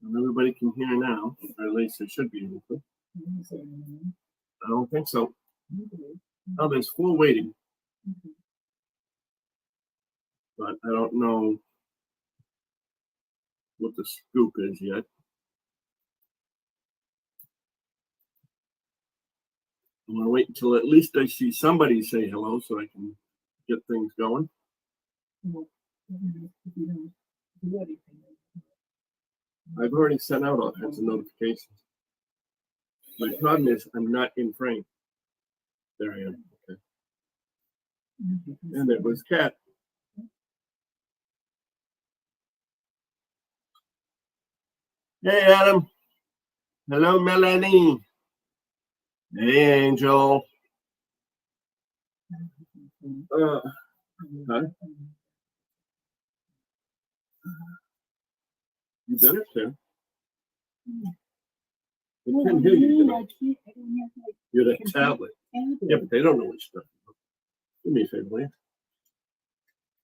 Everybody can hear now, or at least it should be able to. I don't think so. Oh, there's 4 waiting, but I don't know what the scoop is yet. I'm gonna wait until at least I see somebody say hello so I can get things going. I've already sent out all kinds of notifications. My problem is I'm not in frame. There I am. Okay. And it was Kat. Hey, Adam. Hello, Melanie. Hey, Angel. Huh? You better, sir. They can't hear you. You're the tablet. Yeah, but they don't know which stuff. Do me a favor, will you?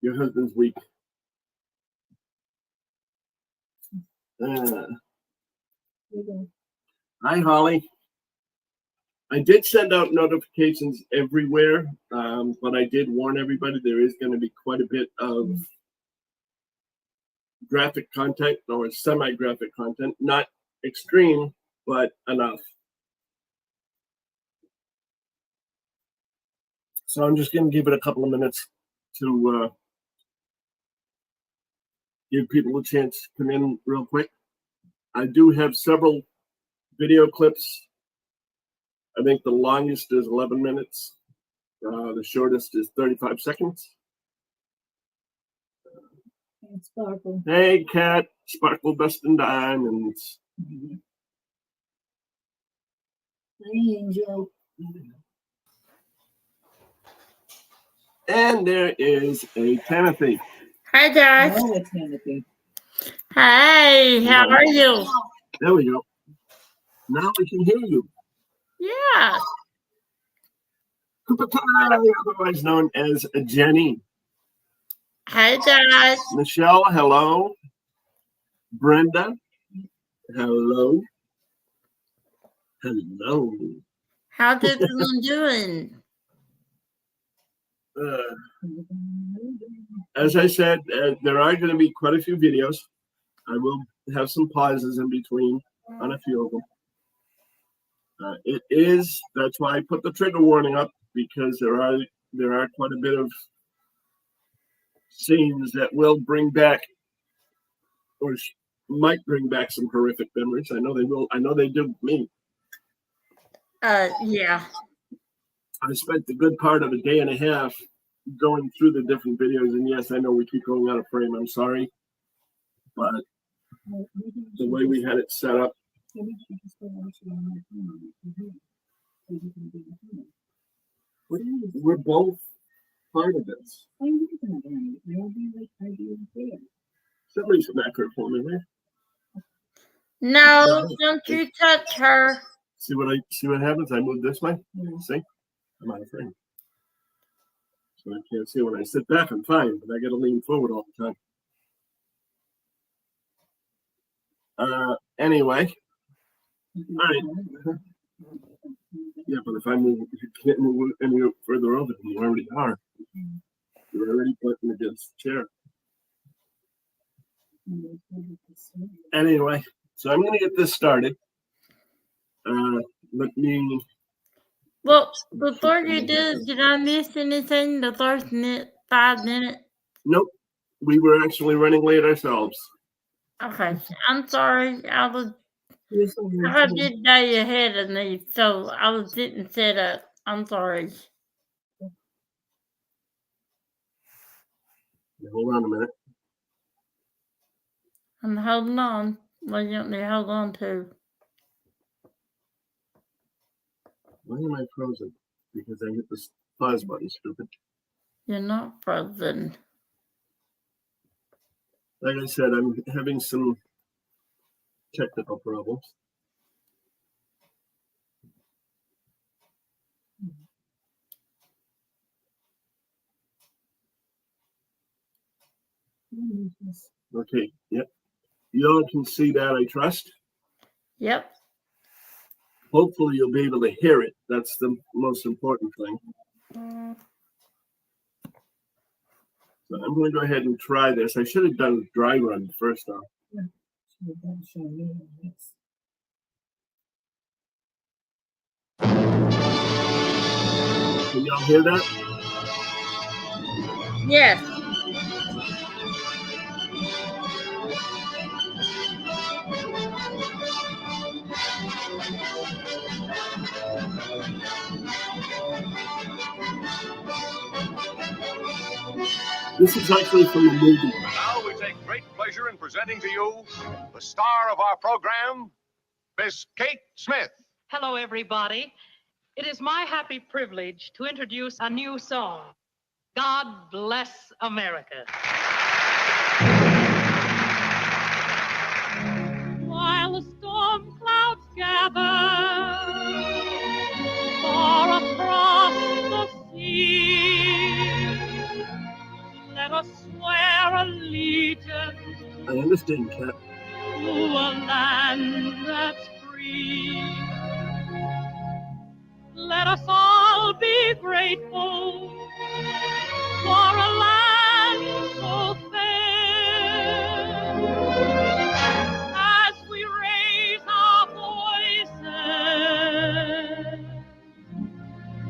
Your husband's weak. Hi, Holly. I did send out notifications everywhere, but I did warn everybody there is going to be quite a bit of graphic content or semi-graphic content. Not extreme, but enough. So I'm just going to give it a couple of minutes to give people a chance to come in real quick. I do have several video clips. I think the longest is 11 minutes. The shortest is 35 seconds. Sparkle. Hey, Kat. Sparkle, Dust and Diamonds. Hi, Angel. And there is a Timothy. Hi, Josh. Hello, Timothy. Hi, how are you? There we go. Now we can hear you. Yeah. Cooper Pie, otherwise known as Jenny. Hi, Josh. Michelle, hello. Brenda, hello. Hello. How's everyone doing? As I said, there are going to be quite a few videos. I will have some pauses in between on a few of them. That's why I put the trigger warning up, because there are quite a bit of scenes that will bring back or might bring back some horrific memories. I know they will. I know they did with me. Yeah. I spent the good part of a day and a half going through the different videos, and yes, I know we keep going out of frame. I'm sorry, but the way we had it set up. We're both part of this. Somebody should back her for me, man. No, don't you touch her. See what happens? I move this way. See? I'm out of frame. So I can't see when I sit back, I'm fine, but I gotta lean forward all the time. Anyway. All right. Yeah, but if you can't move any further over than you already are. You're already butting against the chair. Anyway, so I'm gonna get this started. Let me. Well, before you do, did I miss anything the first 5 minutes? Nope. We were actually running late ourselves. Okay, I'm sorry. I had this day ahead of me, so I was getting set up. I'm sorry. Hold on a minute. I'm holding on. What do you want me to hold on to? Why am I frozen? Because I hit this pause button, stupid. You're not frozen. Like I said, I'm having some technical problems. Okay, yep. You all can see that, I trust. Yep. Hopefully you'll be able to hear it. That's the most important thing. So I'm going to go ahead and try this. I should have done a dry run first off. Can y'all hear that? Yes. This is actually from a movie. And now we take great pleasure in presenting to you the star of our program, Miss Kate Smith. Hello, everybody. It is my happy privilege to introduce a new song, God Bless America. While the storm clouds gather far across the sea, let us swear allegiance I understand, Kat. to a land that's free. Let us all be grateful for a land so fair. As we raise our voices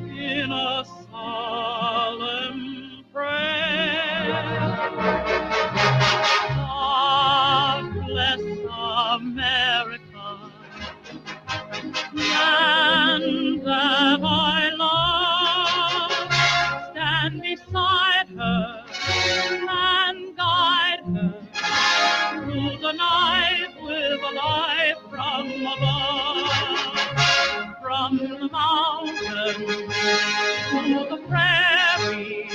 in a solemn prayer, God bless America, land that I love. Stand beside her and guide her through the night with a light from above. From the mountain to the prairie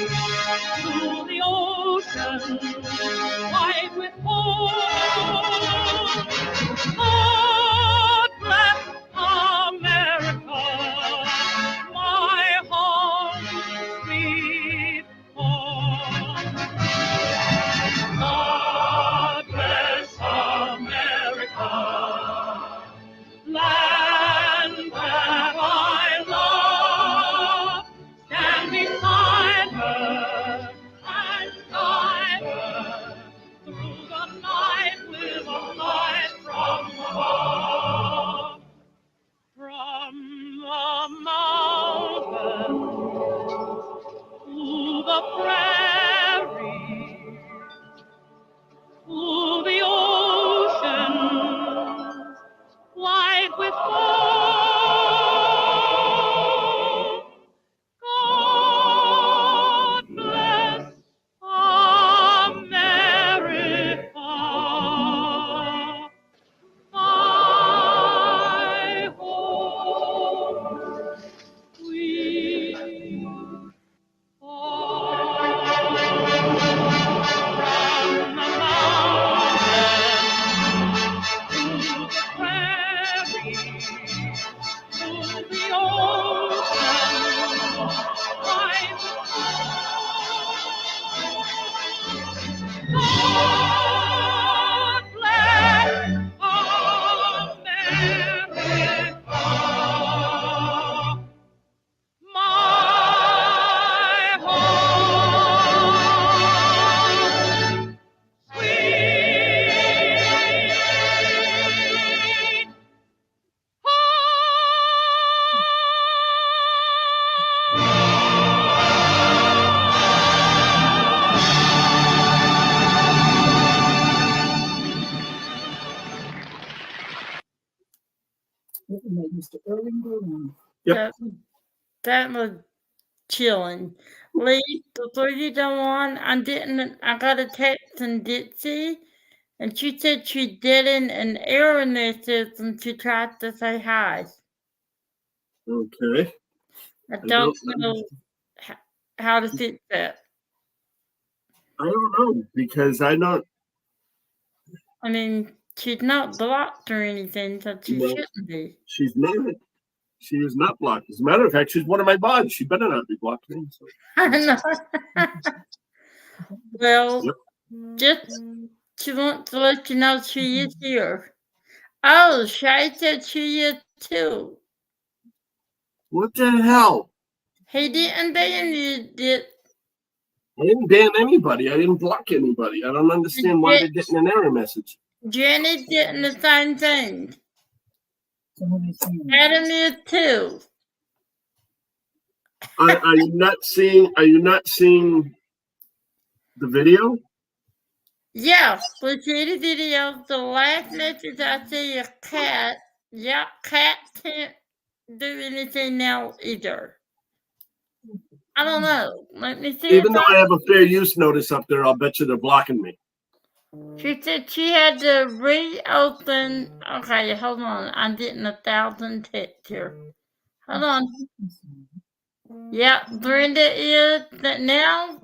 to the ocean, white with hope. God bless America, my home, sweet home. God bless America, land that I love. Stand beside her and guide her through the night with a light from above. From the mountain to the prairie to the ocean, white with foam. God bless America, my home, sweet God bless America, my home, sweet Mr. Irving Berlin. Yep. That was chilling. Lee, before you go on, I got a text from Dixie, and she said she didn't an error in their system. She tried to say hi. Okay. I don't know how to fix that. I don't know because I don't. I mean, she's not blocked or anything, so she No. shouldn't be. She's not. She is not blocked. As a matter of fact, she's one of my mods. She better not be blocked. So. I know. Well, Yep. Just she wants to let you know she is here. Oh, Shay said she is too. What the hell? He didn't ban you, did I didn't ban anybody. I didn't block anybody. I don't understand why they're getting an error message. Jenny did the same thing. Somebody's saying. Adam is too. Are you not seeing? Are you not seeing the video? Yeah, we see the video. The last message I see a cat. Yeah, cat can't do anything now either. I don't know. Let me see. Even though I have a fair use notice up there, I'll bet you they're blocking me. She said she had to reopen. Okay, hold on. I'm getting 1,000 texts here. Hold on. Yeah, Brenda is that now.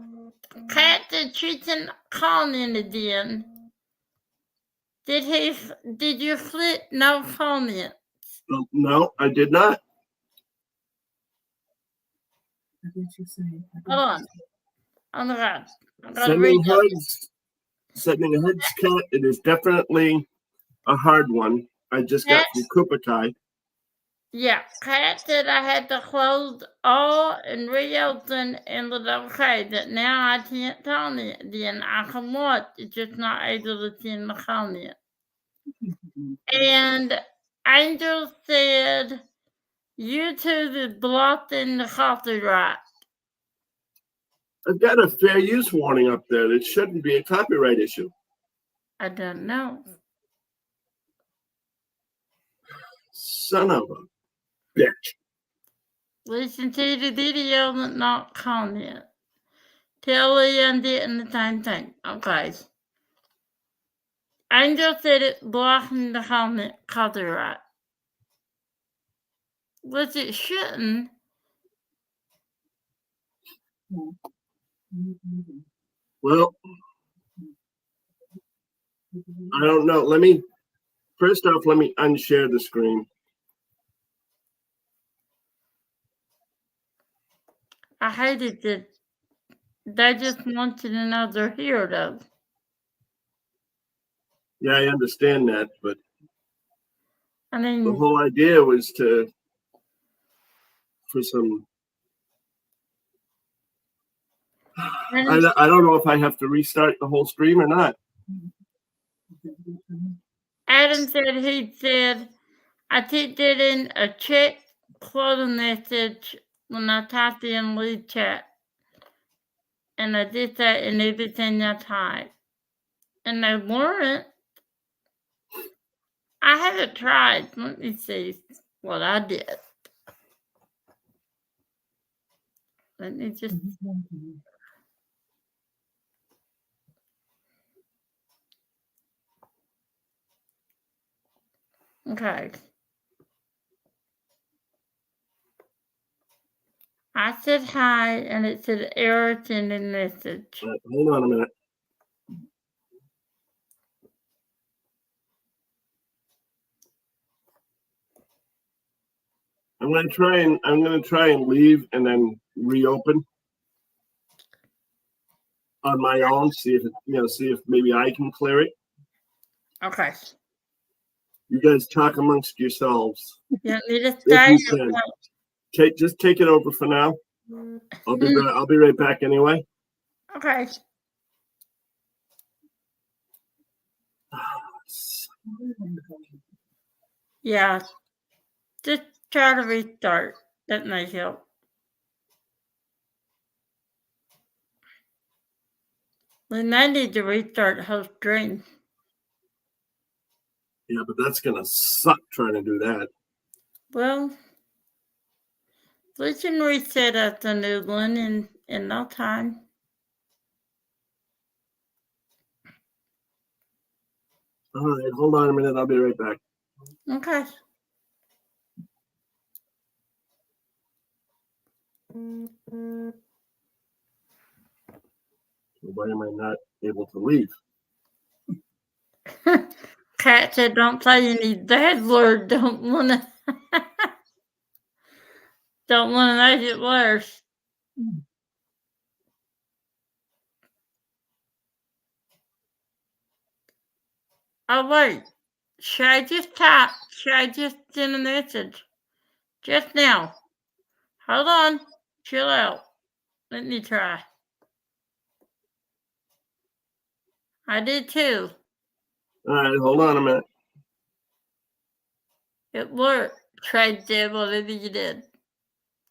Cat that she's calling in again. Did you flip no comment? No, I did not. I get you saying. Hold on. Oh my God. I gotta Sending read that. HUDs, sending HUDs cat. It is definitely a hard one. I just got from Kupakai. Yeah, Kat said I had to close all and reopen and was okay. That now I can't comment. Then I can watch. It's just not able to send the comment. And Angel said YouTube is blocking the copyright. I've got a fair use warning up there. It shouldn't be a copyright issue. I don't know. Son of a bitch. Listen to the video but not comment. Tell Leon didn't the same thing. Okay. Angel said it's blocking the comment copyright. Which it shouldn't. Well, I don't know. First off, let me unshare the screen. I hated that. They just wanted another hero. Yeah, I understand that, but I the mean, whole idea was for some. I don't know if I have to restart the whole stream or not. Adam said I typed it in a check quote message when I typed in lead chat. And I did that in everything I typed. And they weren't. I haven't tried. Let me see what I did. Let me just. Okay. I said hi, and it said error sending message. Hold on a minute. I'm gonna try and leave and then reopen on my own. See if maybe I can clear it. Okay. You guys talk amongst yourselves. You want me to If stay? you can. Just take it over for now. I'll be right back anyway. Okay. Yeah. Just try to restart. That might help. We may need to restart the whole stream. Yeah, but that's gonna suck trying to do that. Well, we can reset up the new one in no time. All right, hold on a minute. I'll be right back. Okay. Why am I not able to leave? Kat said, "Don't say any bad word. Don't wanna make it worse." Oh, wait. Should I just type? Should I just send a message? Just now. Hold on. Chill out. Let me try. I did too. All right, hold on a minute. It worked. Tried to whatever you did.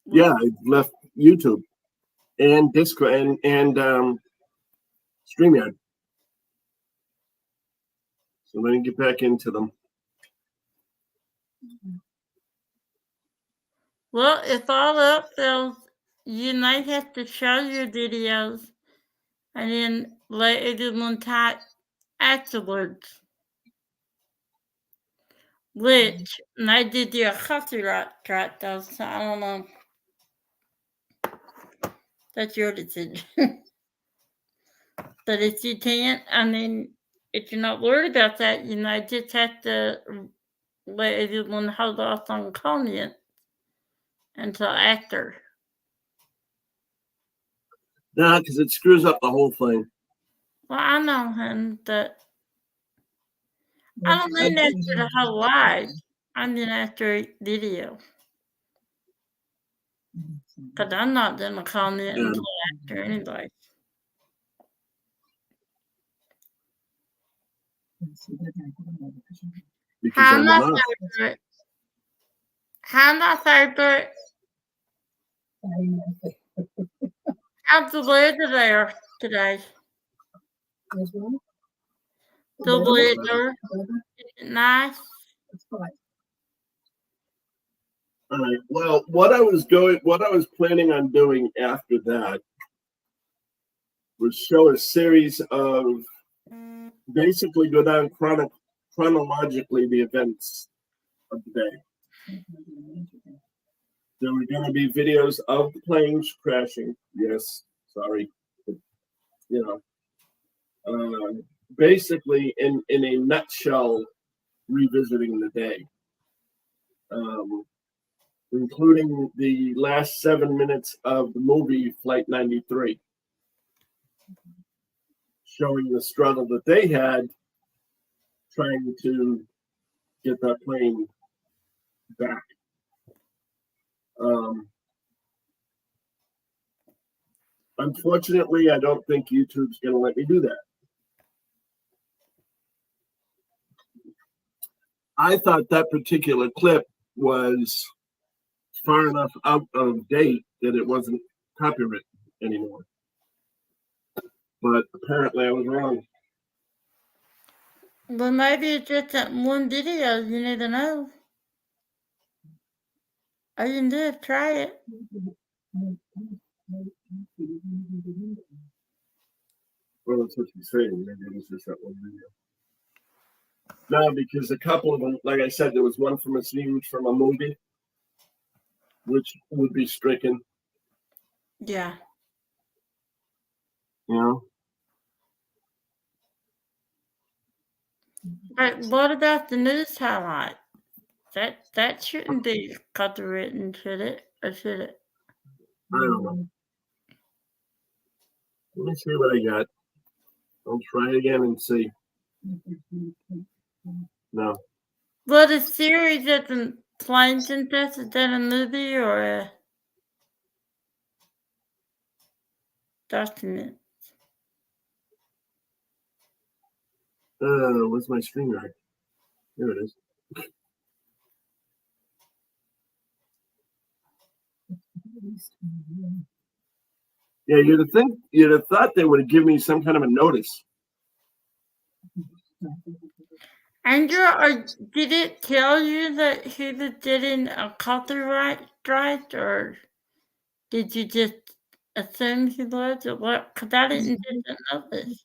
Yeah, I left YouTube and Discord and StreamYard. So let me get back into them. Well, it's all up. So you might have to show your videos and then let everyone type afterwards. Which, and I did do a copyright strike though, so I don't know. That's your decision. But if you can't, I mean, if you're not worried about that, you know, just have to let everyone hold off on comment until after. Nah, because it screws up the whole thing. Well, I know, hon, but I don't mean after the whole live. I mean after video. Because I'm not going to comment Yeah. until after anyway. Because How I'm my not. favorite? How my favorite? How's the weather there today? The weather is it nice? All right. Well, what I was planning on doing after that was show a series of basically go down chronologically the events of the day. There were going to be videos of the planes crashing. Yes, sorry. You know, basically in a nutshell, revisiting the day, including the last 7 minutes of the movie Flight 93, showing the struggle that they had trying to get that plane back. Unfortunately, I don't think YouTube's going to let me do that. I thought that particular clip was far enough out of date that it wasn't copyrighted anymore. But apparently I was wrong. Well, maybe it's just that one video you need to know. All you can do is try it. Well, that's what you're saying. Maybe it was just that one video. No, because a couple of them, like I said, there was one from a scene from a movie, which would be stricken, Yeah. you know? But what about the news highlight? That shouldn't be copywritten, should it? Or should it? I don't know. Let me see what I got. I'll try again and see. No. Well, the series of the planes and stuff, is that a movie or a document? What's my screen right? There it is. Yeah, you'd have thought they would have given me some kind of a notice. Andrew, or did it tell you that he was getting a copyright strike, or did you just assume he was, or what? Because I didn't get the notice.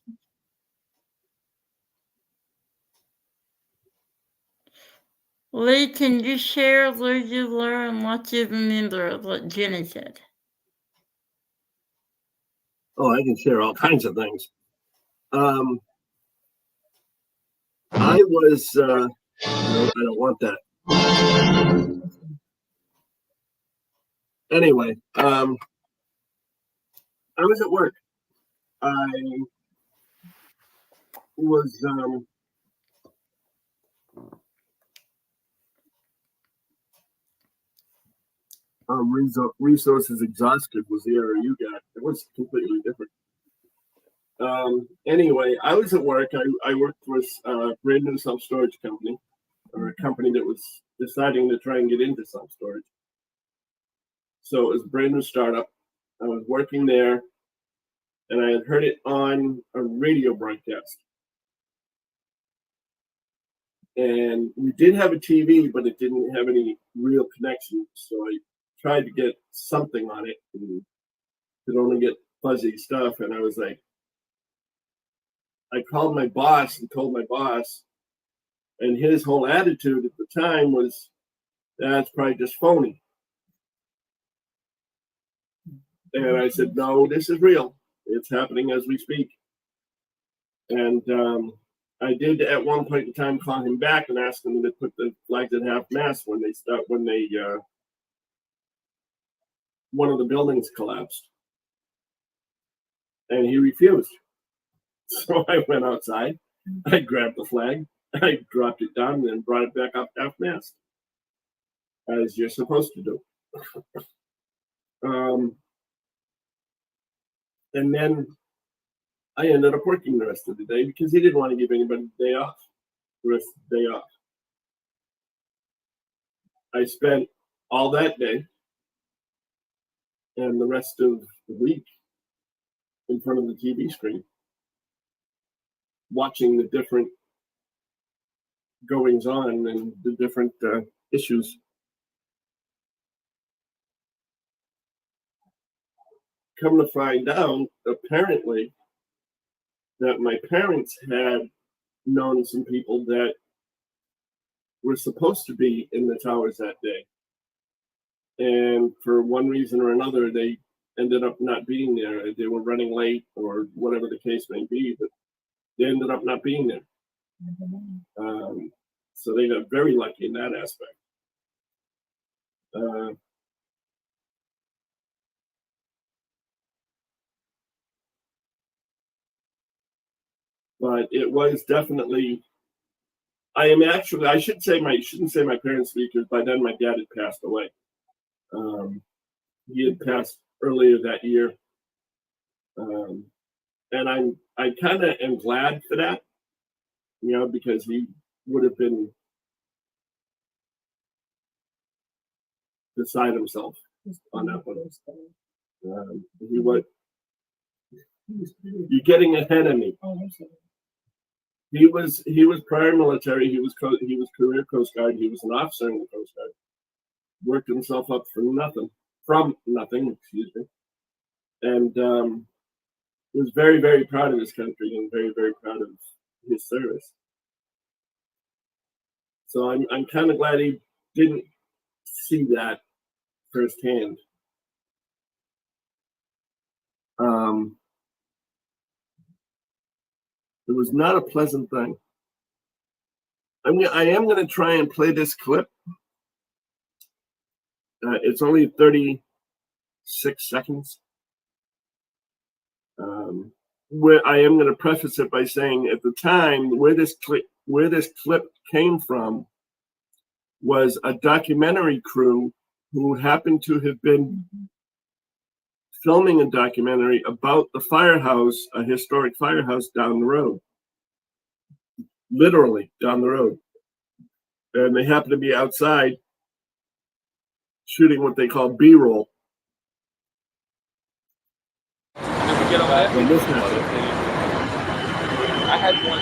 Lee, can you share where you were and what you remember of what Jenny said? Oh, I can share all kinds of things. I was, no, I don't want that. Anyway, I was at work. I was resources exhausted was the error you got. It was completely different. Anyway, I was at work. I worked for a brand new self-storage company, or a company that was deciding to try and get into self-storage. So it was a brand new startup. I was working there, and I had heard it on a radio broadcast. And we did have a TV, but it didn't have any real connection. So I tried to get something on it and could only get fuzzy stuff. And I was like, I called my boss and told my boss, and his whole attitude at the time was, that's probably just phony. And I said, no, this is real. It's happening as we speak. And I did at one point in time call him back and ask him to put the flags at half mast when one of the buildings collapsed. And he refused. So I went outside, I grabbed the flag, I dropped it down, and then brought it back up half mast, as you're supposed to do. And then I ended up working the rest of the day because he didn't want to give anybody the day off, the rest of the day off. I spent all that day and the rest of the week in front of the TV screen, watching the different goings on and the different issues. Come to find out, apparently, that my parents had known some people that were supposed to be in the towers that day. And for one reason or another, they ended up not being there. They were running late or whatever the case may be, but they ended up not being there. So they got very lucky in that aspect. But it was definitely, I shouldn't say my parents, because by then my dad had passed away. He had passed earlier that year. And I kind of am glad for that, because he would have been beside himself on that one. You're getting ahead of me. He was prior military. He was career Coast Guard. He was an officer in the Coast Guard. Worked himself up from nothing, excuse me, and was very, very proud of his country and very, very proud of his service. So I'm kind of glad he didn't see that firsthand. It was not a pleasant thing. I am going to try and play this clip. It's only 36 seconds. Where I am going to preface it by saying, at the time, where this clip came from was a documentary crew who happened to have been filming a documentary about the firehouse, a historic firehouse down the road, literally down the road. And they happened to be outside shooting what they call B-roll. When this happened. I had one.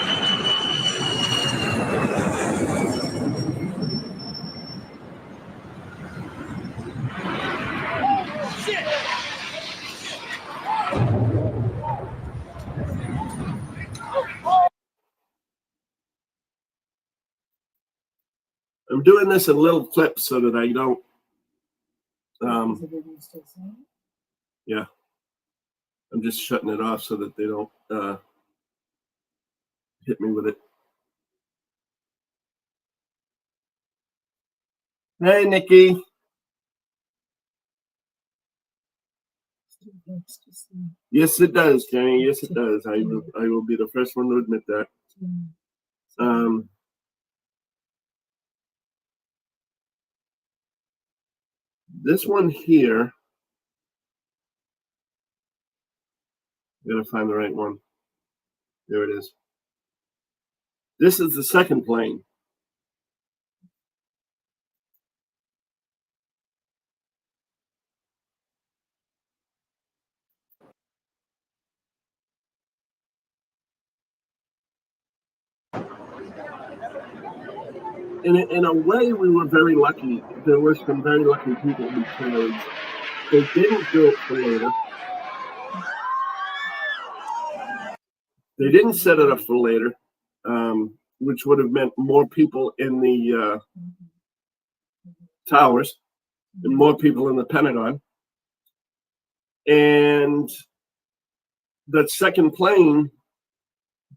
I'm doing this in little clips so that I don't. Yeah, I'm just shutting it off so that they don't hit me with it. Hey, Nikki. Yes, it does, Jenny. Yes, it does. I will be the first one to admit that. This one here, gotta find the right one. There it is. This is the second plane. In a way, we were very lucky. There were some very lucky people because they didn't do it for later. They didn't set it up for later, which would have meant more people in the towers and more people in the Pentagon. And that second plane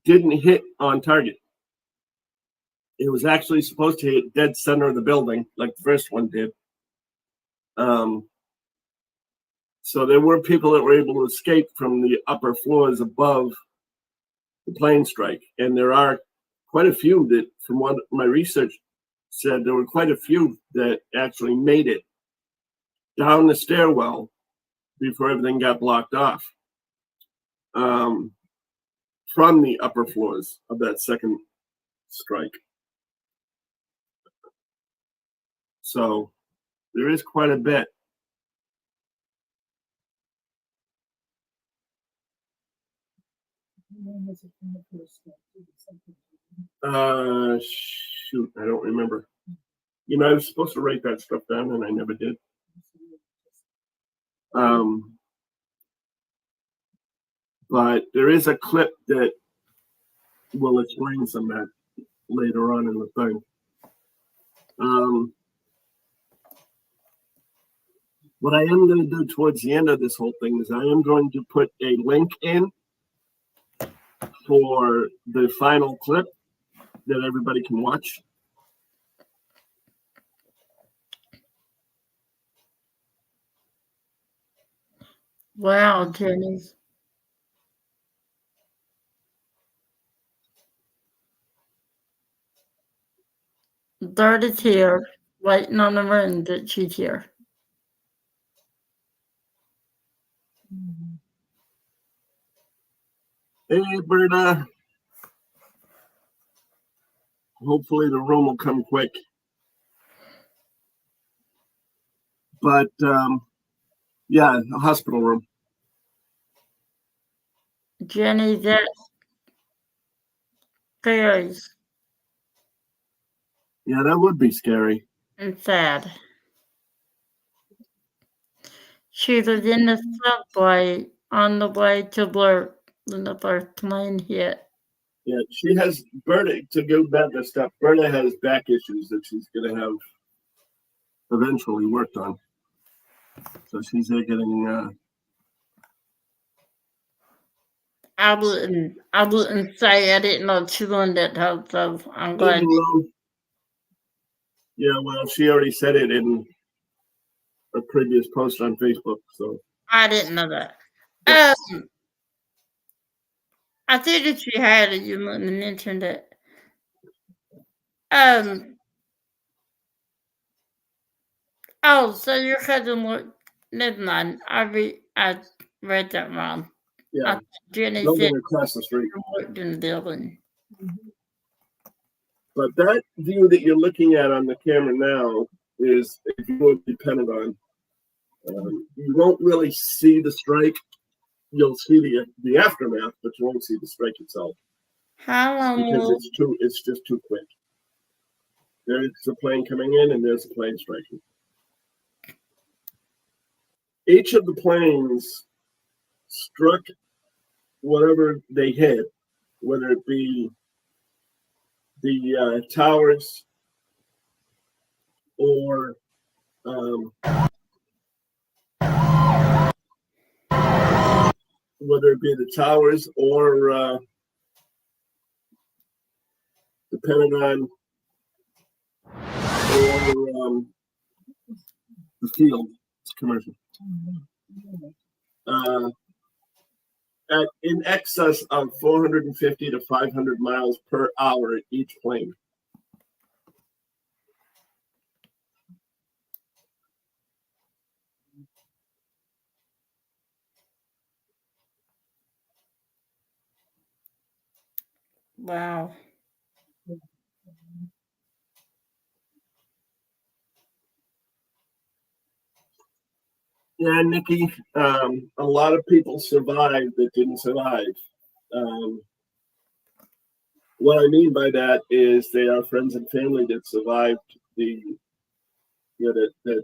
didn't hit on target. It was actually supposed to hit dead center of the building, like the first one did. So there were people that were able to escape from the upper floors above the plane strike. And there are quite a few that, from what my research said, there were quite a few that actually made it down the stairwell before everything got blocked off from the upper floors of that second strike. So there is quite a bit. When was it from the first step to the second? Shoot, I don't remember. You know, I was supposed to write that stuff down and I never did. But there is a clip that will explain some of that later on in the thing. What I am going to do towards the end of this whole thing is I am going to put a link in for the final clip that everybody can watch. Wow, Jenny. Dirt is here, waiting on the moon that she's here. Hey, Berta. Hopefully the room will come quick. But, yeah, the hospital room. Jenny, that's scary Yeah, that would be scary. and sad. She was in the subway on the way to work when the first plane hit. Yeah, she has Berta, to go back a step, Berta has back issues that she's going to have eventually worked on. So she's getting, I wouldn't say I didn't know she wanted that help, so I'm glad. Yeah, well, she already said it in a previous post on Facebook, so. I didn't know that. Yeah. I figured she had it. You wouldn't have mentioned it. Oh, so your cousin worked. Never mind. I read that wrong. Yeah, Jenny don't said get across the street. she worked in the building. But that view that you're looking at on the camera now is a view of the Pentagon. You won't really see the strike. You'll see the aftermath, but you won't see the strike itself How long because will it's just too quick. There's a plane coming in and there's a plane striking. Each of the planes struck whatever they hit, whether it be the towers or whether it be the towers or the Pentagon or the field. It's commercial. At in excess of 450 to 500 miles per hour each plane. Wow. Yeah, Nikki, a lot of people survived that didn't survive. Um, what I mean by that is they are friends and family that survived that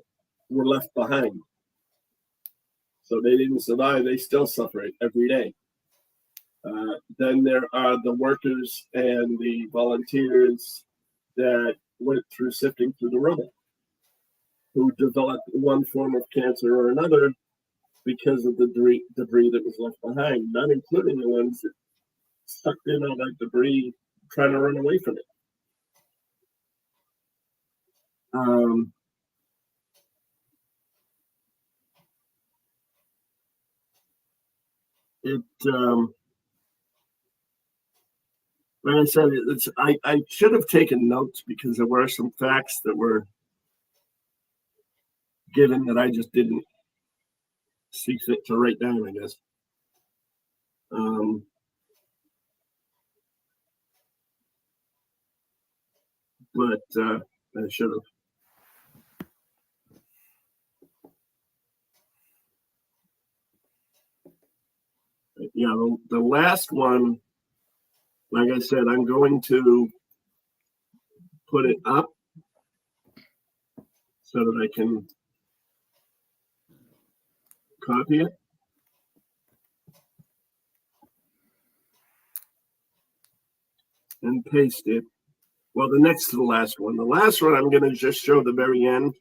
were left behind. So they didn't survive, they still suffer it every day. Then there are the workers and the volunteers that went through sifting through the rubble, who developed one form of cancer or another because of the debris that was left behind, not including the ones that sucked in all that debris trying to run away from it. Um, it Like I said, I should have taken notes because there were some facts that were given that I just didn't see fit to write down, I guess. But I should have. Yeah, the last one, like I said, I'm going to put it up so that I can copy it and paste it. Well, the next to the last one. The last one I'm going to just show the very end.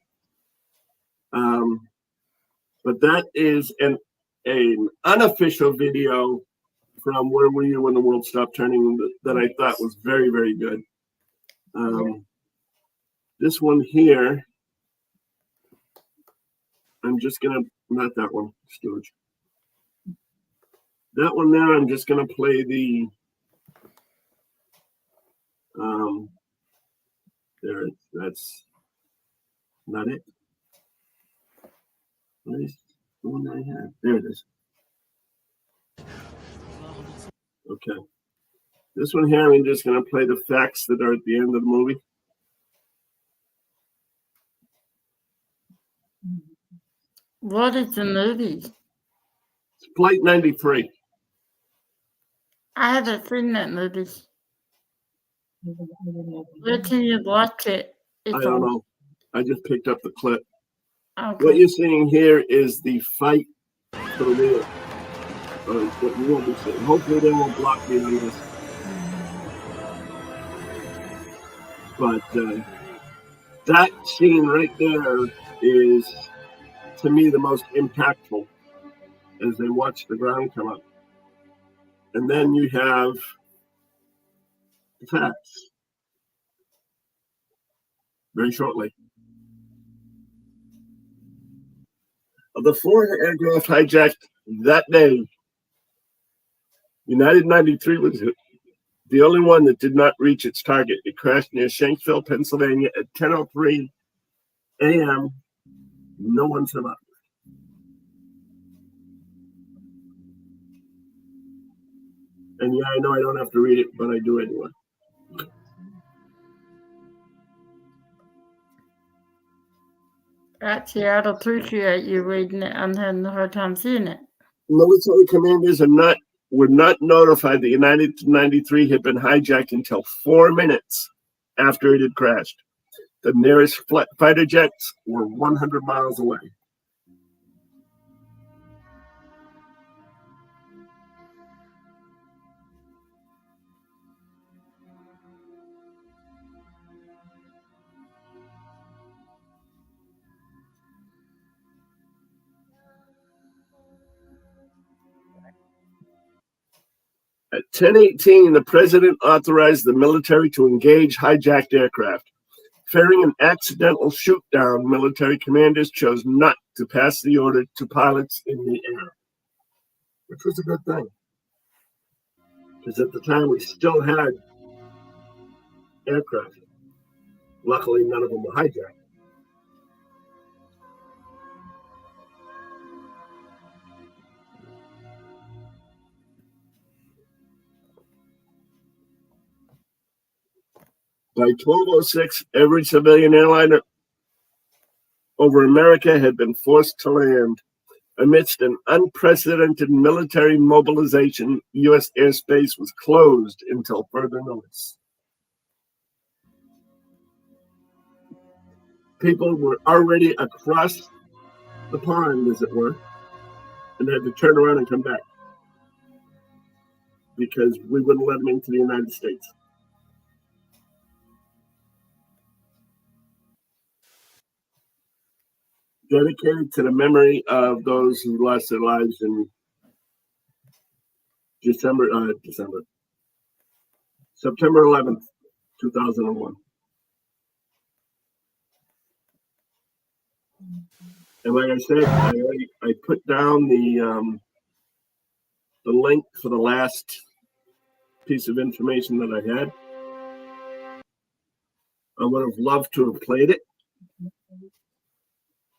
But that is an unofficial video from Where Were You When the World Stopped Turning that I thought was very, very good. This one here, I'm just going to, not that one, Stooge. That one there, I'm just going to play the, that's not it. What is the one that I had? There it is. Okay. This one here, I'm just going to play the facts that are at the end of the movie. What is the movie? It's Flight 93. I haven't seen that movie. Where can you watch it? I don't know. I just picked up the clip. Okay. What you're seeing here is the fight for the wheel. What you won't be seeing. Hopefully they won't block me on this. But that scene right there is, to me, the most impactful as they watch the ground come up. And then you have the facts very shortly. Of the 4 aircraft hijacked that day, United 93 was the only one that did not reach its target. It crashed near Shanksville, Pennsylvania at 10:03 a.m. No one survived. And yeah, I know I don't have to read it, but I do anyway. Actually, I'd appreciate you reading it. I'm having a hard time seeing it. Military commanders were not notified that United 93 had been hijacked until 4 minutes after it had crashed. The nearest fighter jets were 100 miles away. At 10:18, the president authorized the military to engage hijacked aircraft. Fearing an accidental shoot-down, military commanders chose not to pass the order to pilots in the air, which was a good thing. Because at the time, we still had aircraft. Luckily, none of them were hijacked. By 12:06, every civilian airliner over America had been forced to land. Amidst an unprecedented military mobilization, U.S. airspace was closed until further notice. People were already across the pond, as it were, and had to turn around and come back because we wouldn't let them into the United States. Dedicated to the memory of those who lost their lives in September 11th, 2001. And like I said, I put down the link for the last piece of information that I had. I would have loved to have played it,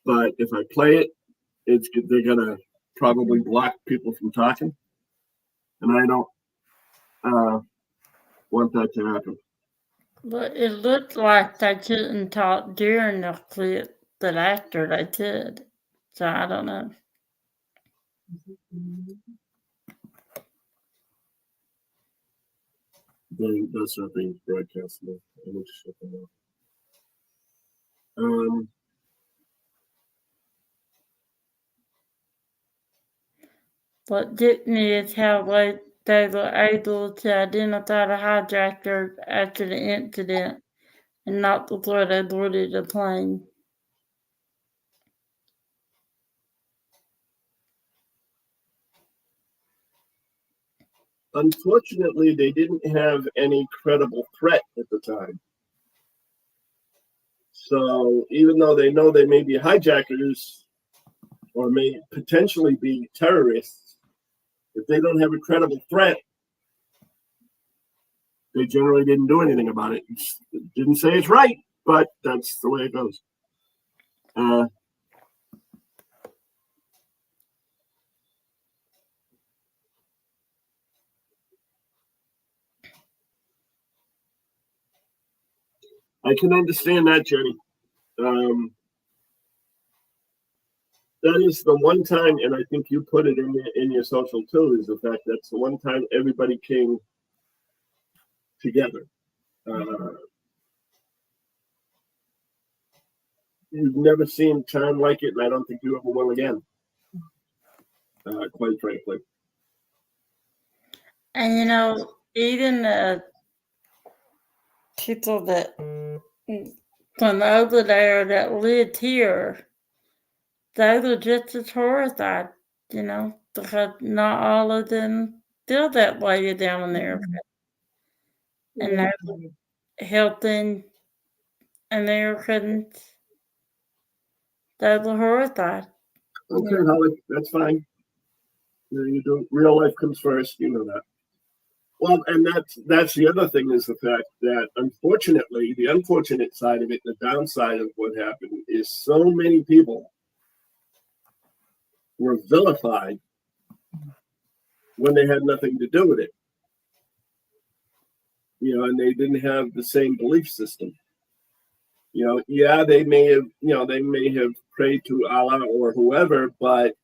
but if I play it, they're gonna probably block people from talking, and I don't want that to happen. But it looked like they couldn't talk during the clip, but after they could. So I don't know. That's not being broadcast. I need to shut that off. What did me is how they were able to identify the hijacker after the incident and not before they boarded the plane. Unfortunately, they didn't have any credible threat at the time. So even though they know they may be hijackers or may potentially be terrorists, if they don't have a credible threat, they generally didn't do anything about it. Didn't say it's right, but that's the way it goes. I can understand that, Jenny. That is the one time, and I think you put it in your social too, is the fact that's the one time everybody came together. You've never seen time like it, and I don't think you ever will again. Quite frankly. And you know, even the people that from over there that lived here, they were just as horrified, you know, because not all of them feel that way down in America. And they're helping Americans. They were horrified. Okay, Holly, that's fine. You do. Real life comes first. You know that. Well, and that's the other thing is the fact that unfortunately, the unfortunate side of it, the downside of what happened is so many people were vilified when they had nothing to do with it. You know, and they didn't have the same belief system. You know, yeah, they may have prayed to Allah or whoever, but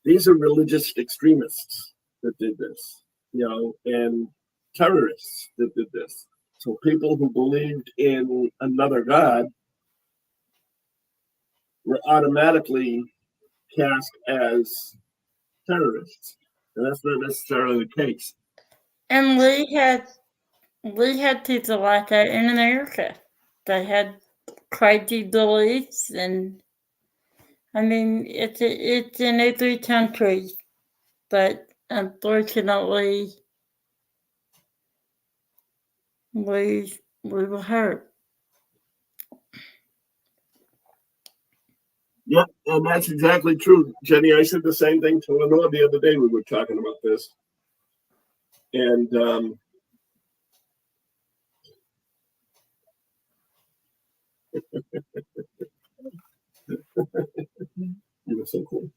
these are religious extremists that did this, you know, and terrorists that did this. So people who believed in another God were automatically cast as terrorists. And that's not necessarily the case. And we had people like that in America. They had crazy beliefs, and I mean, it's in every country, but unfortunately, we were hurt. Yep, and that's exactly true, Jenny. I said the same thing to Lenore the other day. We were talking about this, and you were so cool.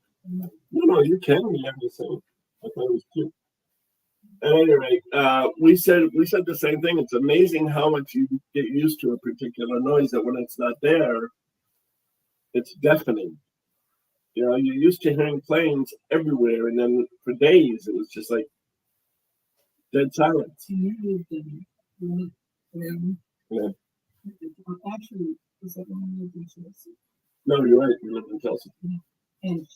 No, you can be. I'm just saying. I thought it was cute. At any rate, we said the same thing. It's amazing how much you get used to a particular noise that when it's not there, it's deafening. You know, you're used to hearing planes everywhere, and then for days it was just like dead silence. You lived in, Yeah. actually, is that when you lived in Chelsea? No, you're right. You live in Chelsea. And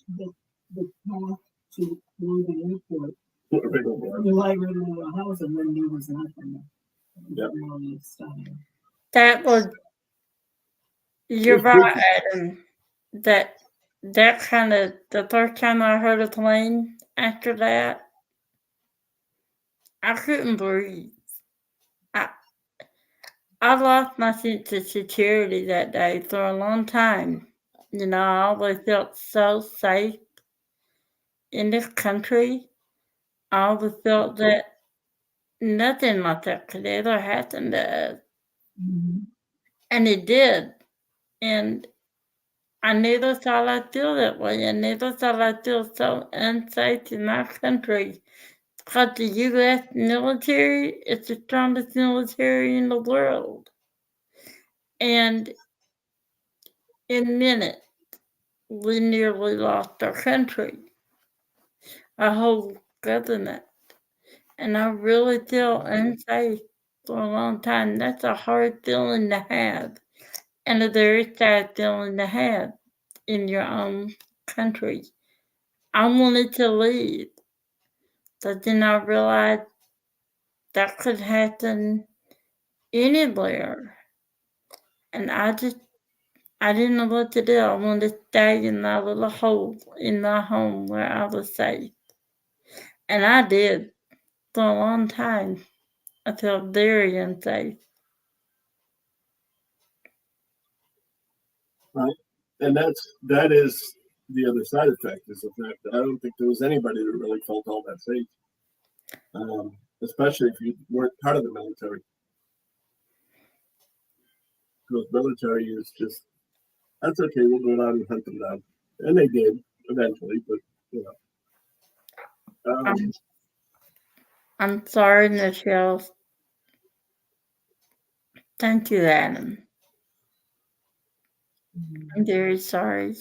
the path to Logan Airport, Right over you like right over the house, and then there was nothing. Yep. That was, you're It's right, Adam. That kind of, the first time I heard a plane after that, I couldn't breathe. I lost my sense of security that day for a long time. You know, I always felt so safe in this country. I always felt that nothing like that could ever happen to us. Mhm. And it did. And I never thought I'd feel that way. I never thought I'd feel so unsafe in our country. Because the U.S. military is the strongest military in the world. And in minutes, we nearly lost our country, our whole government. And I really feel unsafe for a long time. That's a hard feeling to have, and a very sad feeling to have in your own country. I wanted to leave, but then I realized that could happen anywhere. And I didn't know what to do. I wanted to stay in my little hole in my home where I was safe. And I did for a long time. I felt very unsafe. Right. And that is the other side effect, is the fact that I don't think there was anybody that really felt all that safe. Especially if you weren't part of the military. Because military is just, that's okay, we'll go down and hunt them down. And they did eventually, but you know. I'm sorry, Michelle. Thank you, Adam. I'm very sorry.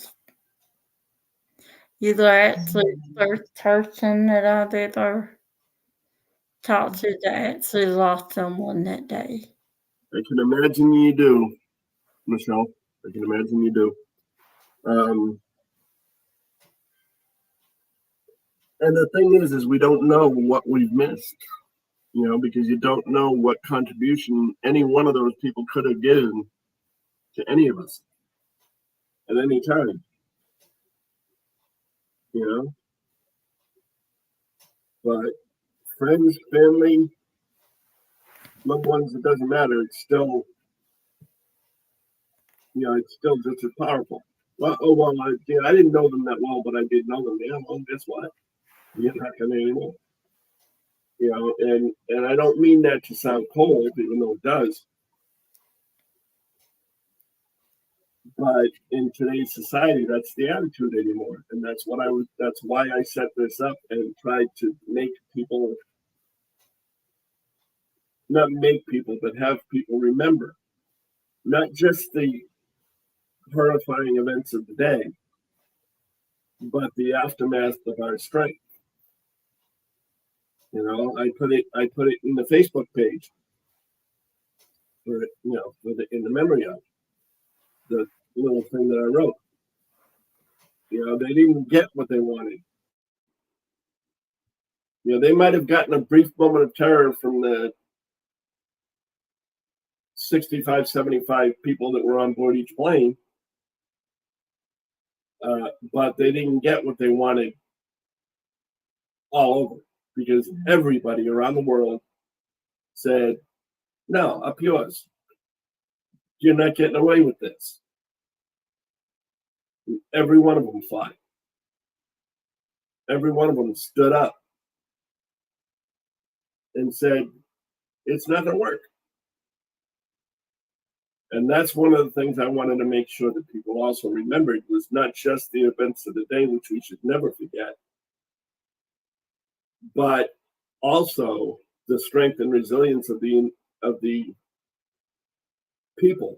You're the actually first person that I've ever talked to that actually lost someone that day. I can imagine you do, Michelle. I can imagine you do. And the thing is we don't know what we've missed, you know, because you don't know what contribution any one of those people could have given to any of us at any time, you know. But friends, family, loved ones, it doesn't matter. It's still, you know, it's still just as powerful. Well, I didn't know them that well, but I did know them. Yeah, well, guess what? You're not gonna anymore. You know, and I don't mean that to sound cold, even though it does. But in today's society, that's the attitude anymore, and that's why I set this up and tried to make people, not make people, but have people remember, not just the horrifying events of the day, but the aftermath of our strength. You know, I put it in the Facebook page for, you know, in the memory of the little thing that I wrote. You know, they didn't get what they wanted. You know, they might have gotten a brief moment of terror from the 65, 75 people that were on board each plane, but they didn't get what they wanted all over, because everybody around the world said, no, up yours. You're not getting away with this. And every one of them fought. Every one of them stood up and said, it's not going to work. And that's one of the things I wanted to make sure that people also remembered, was not just the events of the day, which we should never forget, but also the strength and resilience of the people,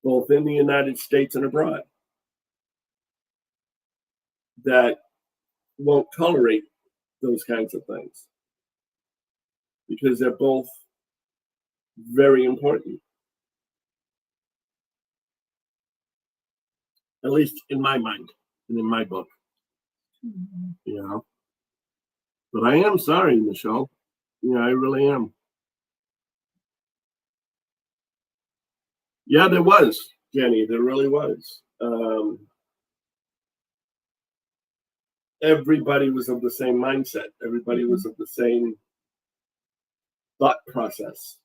both in the United States and abroad, that won't tolerate those kinds of things, because they're both very important, at least in my mind and in my book, you know. But I am sorry, Michelle. Yeah, I really am. Yeah, there was, Jenny. There really was. Everybody was of the same mindset. Everybody was of the same thought process.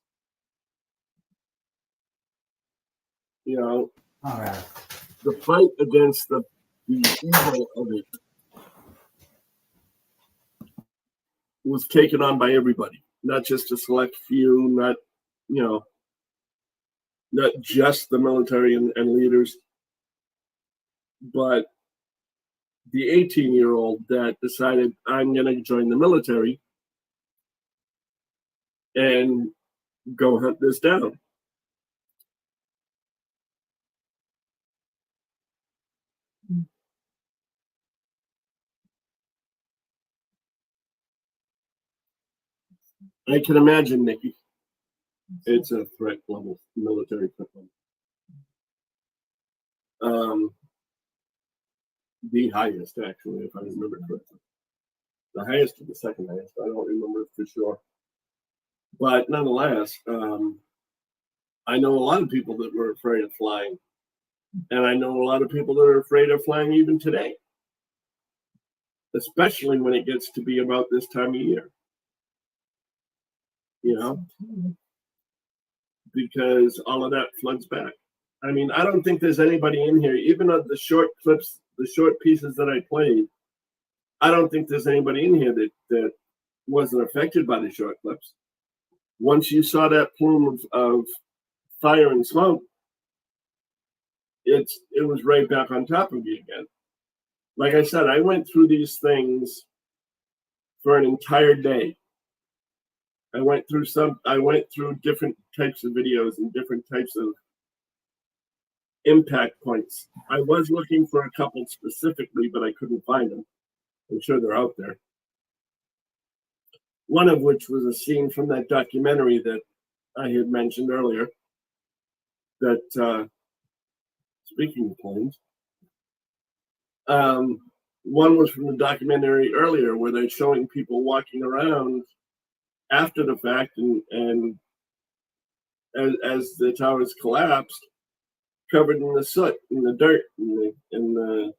You know, All right. the fight against the evil of it was taken on by everybody, not just a select few, not, you know, not just the military and leaders, but the 18-year-old that decided, I'm going to join the military and go hunt this down. I can imagine, Nikki. It's a threat level, military threat level. The highest, actually, if I remember correctly. The highest or the second highest, I don't remember for sure. But nonetheless, I know a lot of people that were afraid of flying. And I know a lot of people that are afraid of flying even today. Especially when it gets to be about this time of year. You know? Because all of that floods back. I mean, I don't think there's anybody in here, even of the short clips, the short pieces that I played, I don't think there's anybody in here that wasn't affected by the short clips. Once you saw that plume of fire and smoke, it was right back on top of you again. Like I said, I went through these things for an entire day. I went through different types of videos and different types of impact points. I was looking for a couple specifically, but I couldn't find them. I'm sure they're out there. One of which was a scene from that documentary that I had mentioned earlier. That, speaking of planes, one was from the documentary earlier where they're showing people walking around after the fact, and as the towers collapsed, covered in the soot, in the dirt, in the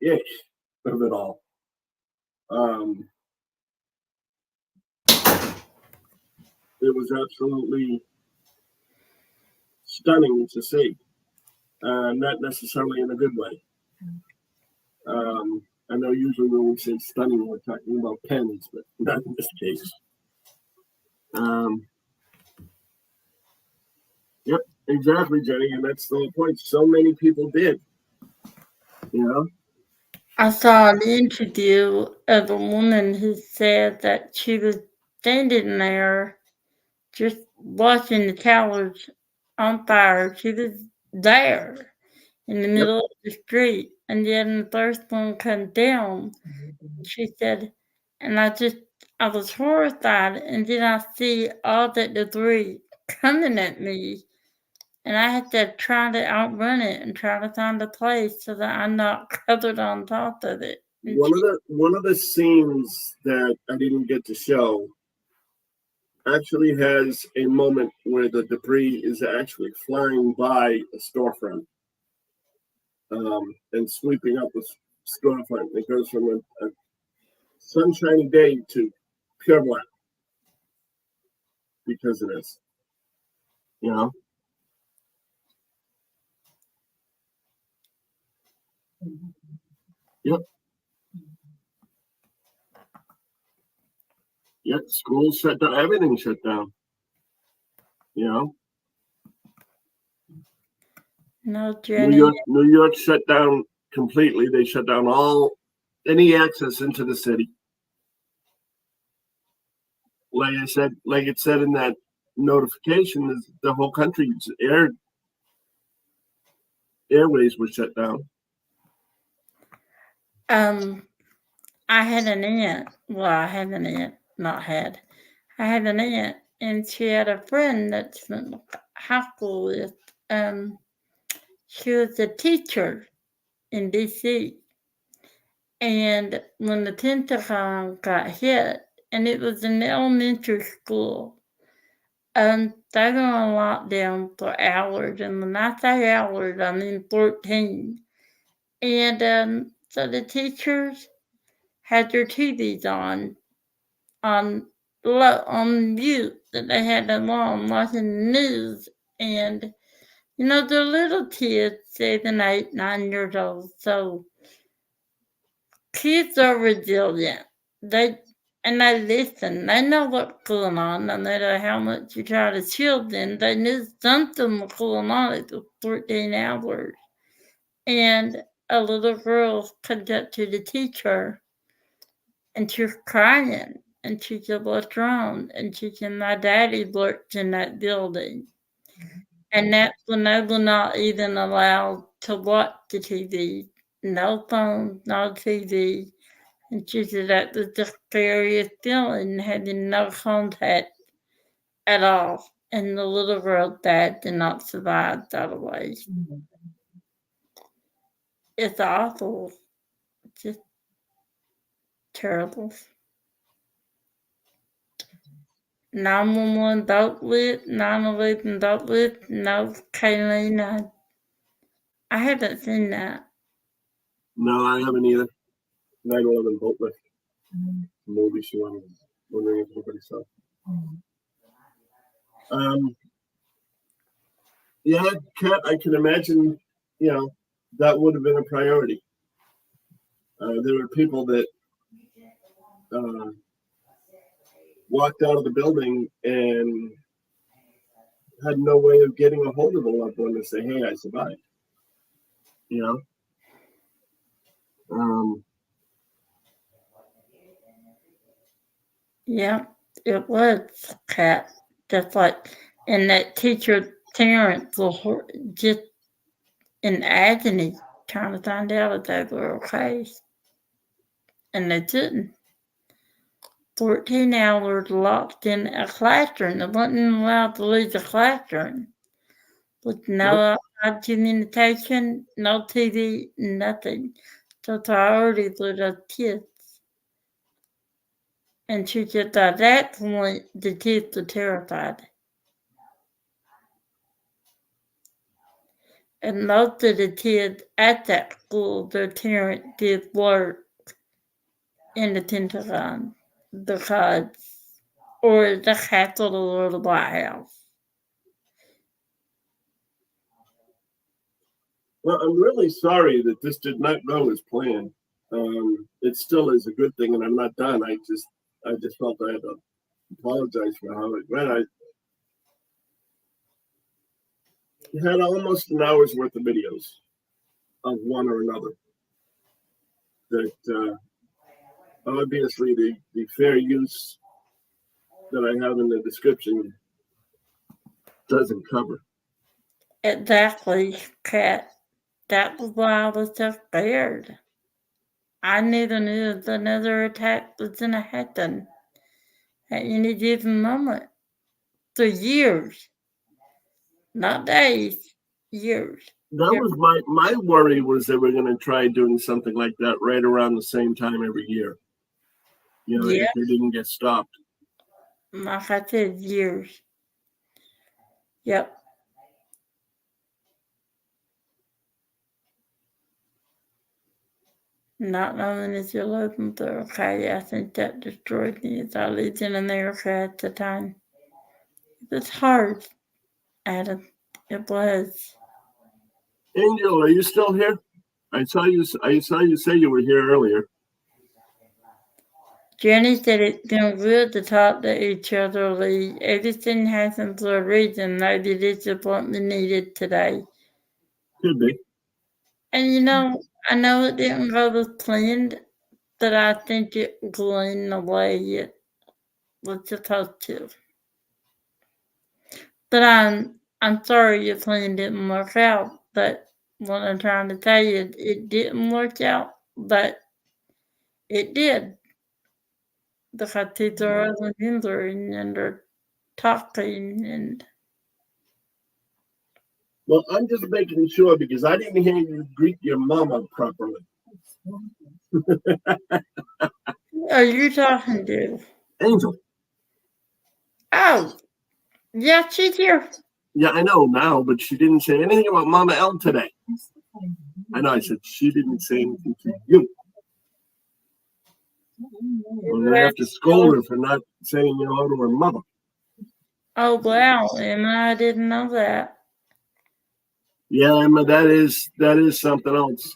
ick of it all. It was absolutely stunning to see, not necessarily in a good way. I know usually when we say stunning, we're talking about pens, but not in this case. Yep, exactly, Jenny, and that's the whole point. So many people did, you know? I saw an interview of a woman who said that she was standing there just watching the towers on fire. She was there in the middle of the street, and then the first one came down. She said, and I was horrified, and then I see all that debris coming at me, and I had to try to outrun it and try to find a place so that I'm not covered on top of it. And One of the scenes that I didn't get to show actually has a moment where the debris is actually flying by a storefront, and sweeping up the storefront. It goes from a sunshiny day to pure black because of this, you know? Yep. Yep, schools shut down, everything shut down, you know? no, Jenny. New York shut down completely. They shut down any access into the city. like I said, like it said in that notification, is the whole country's airways were shut down. I had an aunt. Well, I had an aunt, not had. I had an aunt, and she had a friend that she went to high school with. She was a teacher in D.C. And when the Pentagon got hit, and it was an elementary school, they were on lockdown for hours, and when I say hours, I mean 14. And so the teachers had their TVs on mute, that they had them on watching the news. And you know, the little kids, 7, 8, 9 years old, so kids are resilient. They listen. They know what's going on, no matter how much you try to shield them. They knew something was going on. It was 14 hours. And a little girl comes up to the teacher, and she's crying. And she said, "What's wrong?" And she said, "My daddy works in that building." And that's when they were not even allowed to watch the TV. No phone, no TV. And she said that was the scariest feeling, having no contact at all. And the little girl dad did not survive that way. It's awful. Just terrible. 911 don't lit, 9/11 don't lit, no Kayleen. I haven't seen that. No, I haven't either. 9/11 boat lift. Movie she wanted. Wondering if anybody saw. Yeah, Kat, I can imagine, that would have been a priority. There were people that walked out of the building and had no way of getting a hold of a loved one to say, "Hey, I survived." Yeah, it was, Kat. Just like, and that teacher parents were just in agony trying to find out if they were okay. And they didn't. 14 hours locked in a classroom. They wasn't allowed to leave the classroom. With no outside communication, no TV, nothing. The priority was the kids. And she said at that point, the kids were terrified. And most of the kids at that school, their parents did work in the Pentagon or the Capitol or the White House. Well, I'm really sorry that this did not go as planned. It still is a good thing, and I'm not done. I just felt I had to apologize for how it went. I had almost an hour's worth of videos of one or another. That obviously the fair use that I have in the description doesn't cover. Exactly, Kat. That was why I was so scared. I never knew that another attack was going to happen at any given moment. For years. Not days, years. That was my worry, was they were going to try doing something like that right around the same time every year. If they didn't get stopped. Like I said, years. Yep. Not knowing if you're looking for okay, I think that destroyed me as I lived in America at the time. It was hard, Adam. It was. Angel, are you still here? I saw you say you were here earlier. Jenny said it's been good to talk to each other, Lee. Everything happens for a reason. Maybe this is what we needed today. Could be. And I know it didn't go as planned, but I think it went the way was supposed to. But I'm sorry your plan didn't work out. But what I'm trying to tell you, it didn't work out, but it did. Because people are wondering and they're talking and Well, I'm just making sure because I didn't hear you greet your mama properly. who are you talking to? Angel. Oh, yeah, she's here. Yeah, I know now, but she didn't say anything about Mama L today. I know. I said she didn't say anything to you. I'm gonna have to scold her for not saying hello to her mother. Oh, wow, and I didn't know that. Yeah, Emma, that is something else.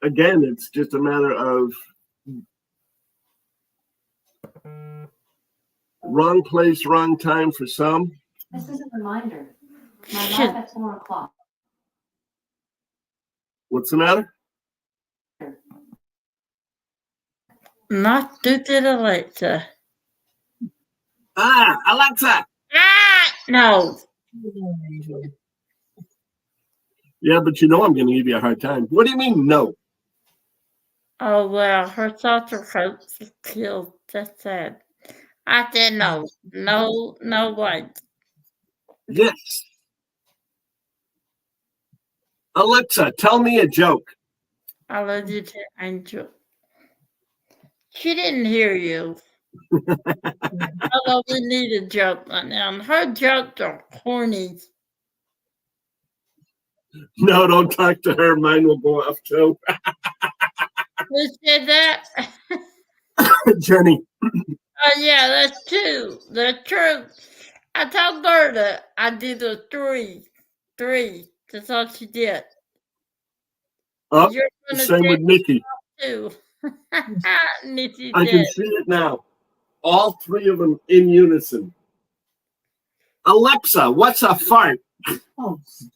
Again, it's just a matter of wrong place, wrong time for some. This is a reminder. My Shit. live at 4 o'clock. What's the matter? Not stupid Alexa. Ah, Alexa. Ah, no. Yeah, but you know I'm going to give you a hard time. What do you mean, no? Oh, well, her thoughts are killed. That's sad. I said no. No, no way. Yes. Alexa, tell me a joke. I love you to Angel. She didn't hear you. Although we need a joke right now. Her jokes are corny. No, don't talk to her. Mine will go off too. Who said that? Jenny. Oh, yeah, that's true. That's true. I told her that I did a three. That's all she did. Oh, You're gonna same say with Nikki. too. Nikki I can did. see it now. All three of them in unison. Alexa, what's a fart? Oh, stop.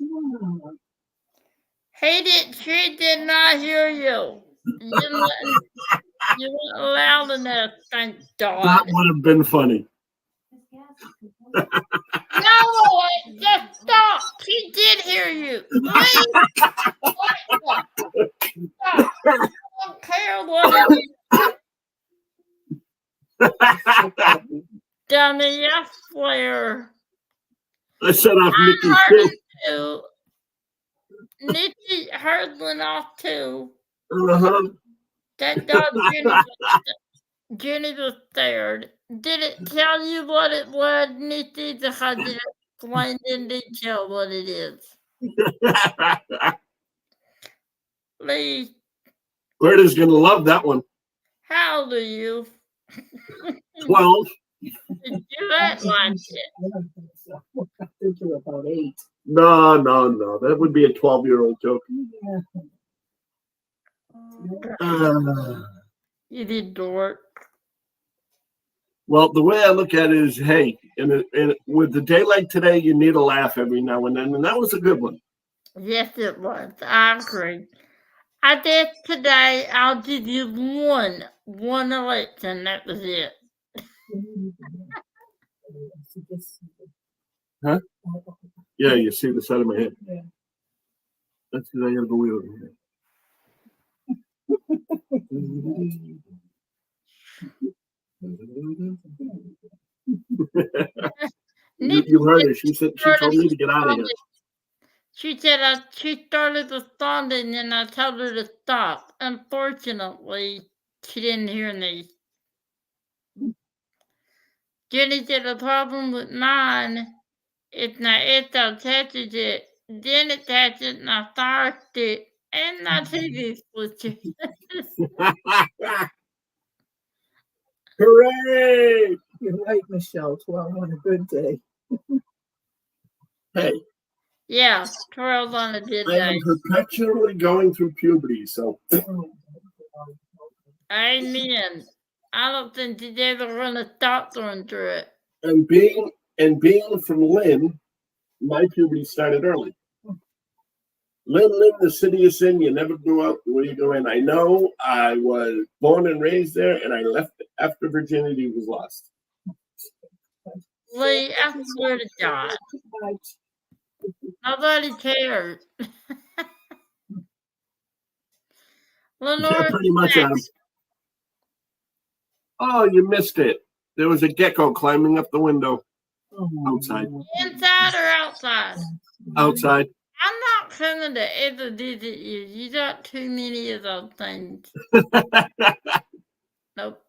She did not hear you. You weren't loud enough, thank That God. would have been funny. No, just stop. She did hear you. Please. Stop. I don't care what it is. Dummy, I swear. I set off Nikki I too. heard it too. Nikki heard one off too. Uh-huh. That dog Jenny was scared. Did it tell you what it was, Nikki? Because I did explain in detail what it is. Please, Berta's going to love that one. how old are you? 12. Did you act like it? I don't think so. I think you're about 8. No. That would be a 12-year-old joke. Yeah. You did dork. Well, the way I look at it is, hey, with the day like today, you need a laugh every now and then, and that was a good one. Yes, it was. I agree. I did today. I'll give you one election. That was it. Huh? Yeah, you see the side of my head. Yeah. That's because I got to go over You heard her. She told me to get out of here. She said she started responding and I told her to stop. Unfortunately, she didn't hear me. Jenny said the problem with mine is now it attaches it, then it attaches and I fired it and my TV switch. Hooray! You're right, Michelle. 12 on a good day. Hey, Yeah, 12 on a good I day. am perpetually going through puberty, so Amen. I don't think she's ever gonna stop going through it. and being from Lynn, my puberty started early. Lynn, the city of sin. You never grew up where you go in. I know I was born and raised there, and I left after virginity was lost. Lee, I swear to God, nobody cares. Yeah, Lenore, pretty much, Adam. Oh, you missed it. There was a gecko climbing up the window. Outside. inside or outside? Outside. I'm not coming to ever visit you. You got too many of those things. Nope.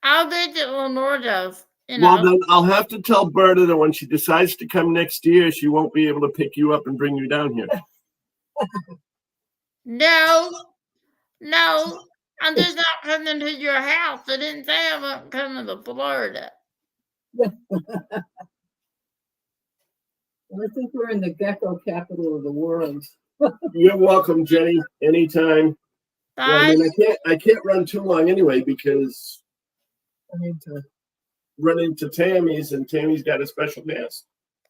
I'll visit Lenore though. You know. Well, then I'll have to tell Berta that when she decides to come next year, she won't be able to pick you up and bring you down here. No, I'm just not coming to your house. I didn't say I wasn't coming to Florida. I think we're in the gecko capital of the world. You're welcome, Jenny. Anytime. Bye. Well, I mean, I can't run too long anyway because I need to. Run into Tammy's and Tammy's got a special guest.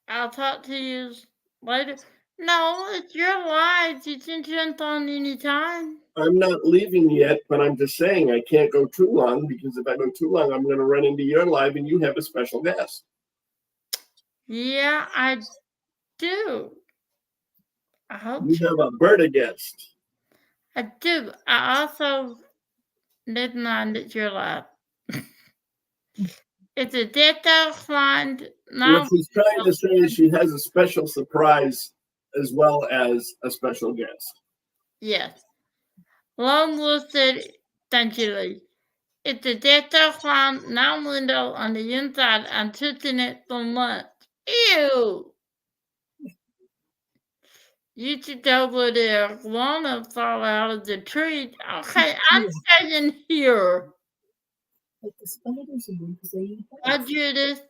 I'll talk to you later. No, it's your life. You can jump on any time. I'm not leaving yet, but I'm just saying I can't go too long because if I go too long, I'm going to run into your live and you have a special guest. Yeah, I do. I hope You have a Berta guest. I do. I also never mind it's your life. It's a detail find. No, What she's trying to say is she has a special surprise as well as a special guest. yes. Long listed, thank you, Lee. It's a detail find, now window on the inside. I'm touching it for months. Ew. You should over there. Wanna fall out of the tree. Okay, I'm staying here. But the spiders are because they eat I bugs. Judith.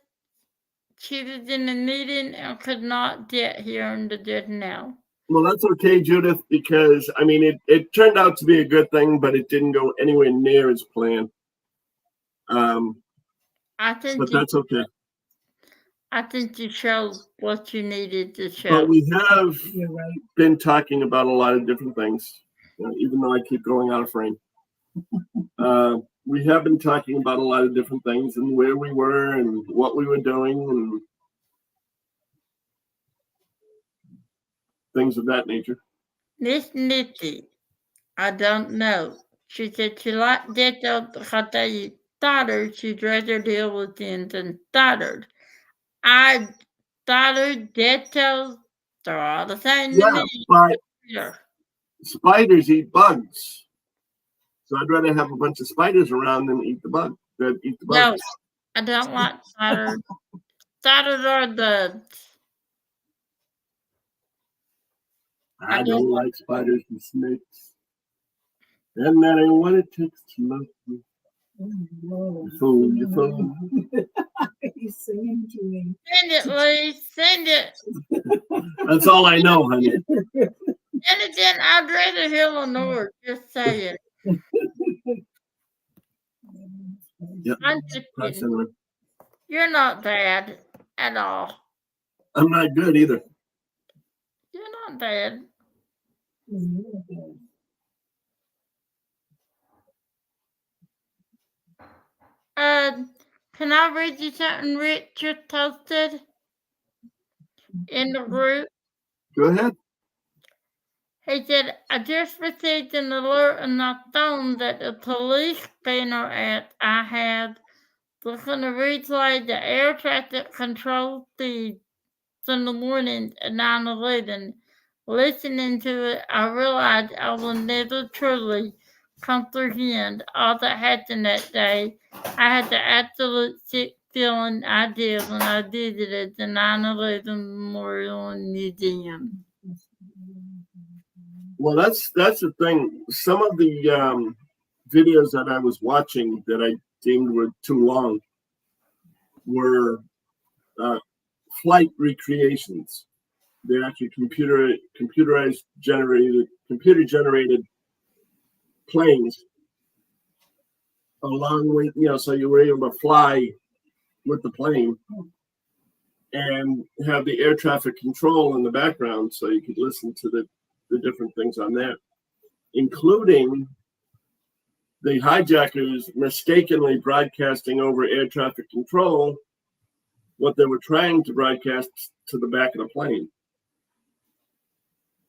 She was in a meeting and could not get here and did now. Well, that's okay, Judith, because I mean, it turned out to be a good thing, but it didn't go anywhere near as planned. I think But that's okay. I think you showed what you needed to show. But we have You're right. been talking about a lot of different things, even though I keep going out of frame. We have been talking about a lot of different things and where we were and what we were doing and things of that nature. Miss Nitty, I don't know. She said she liked that because they started. She'd rather deal with things than started. I started details. They're all the same to Yeah, me. but Yeah. spiders eat bugs. So I'd rather have a bunch of spiders around than eat the bug. That eat the No, bugs. I don't like spiders. Spiders are the. I don't like spiders and snakes. And that ain't what it takes to love you. Oh, whoa. You fool, you fool. He's singing to me. Send it, Lee. Send it. That's all I know, honey. And again, I'd rather hear Lenore just say it. Yep. I'm just That's kidding. it. You're not bad at all. I'm not good either. You're not bad. Can I read you something Richard posted in the group? Go ahead. He said, I just received an alert on my phone that the police scanner app I had was going to replay the air traffic control feed from the morning at 9/11. Listening to it, I realized I will never truly comprehend all that happened that day. I had the absolute sick feeling I did when I visited the 9/11 Memorial and Museum. Well, that's the thing. Some of the videos that I was watching that I deemed were too long were flight recreations. They're actually computer generated planes along with, so you were able to fly with the plane and have the air traffic control in the background so you could listen to the different things on there, including the hijackers mistakenly broadcasting over air traffic control what they were trying to broadcast to the back of the plane.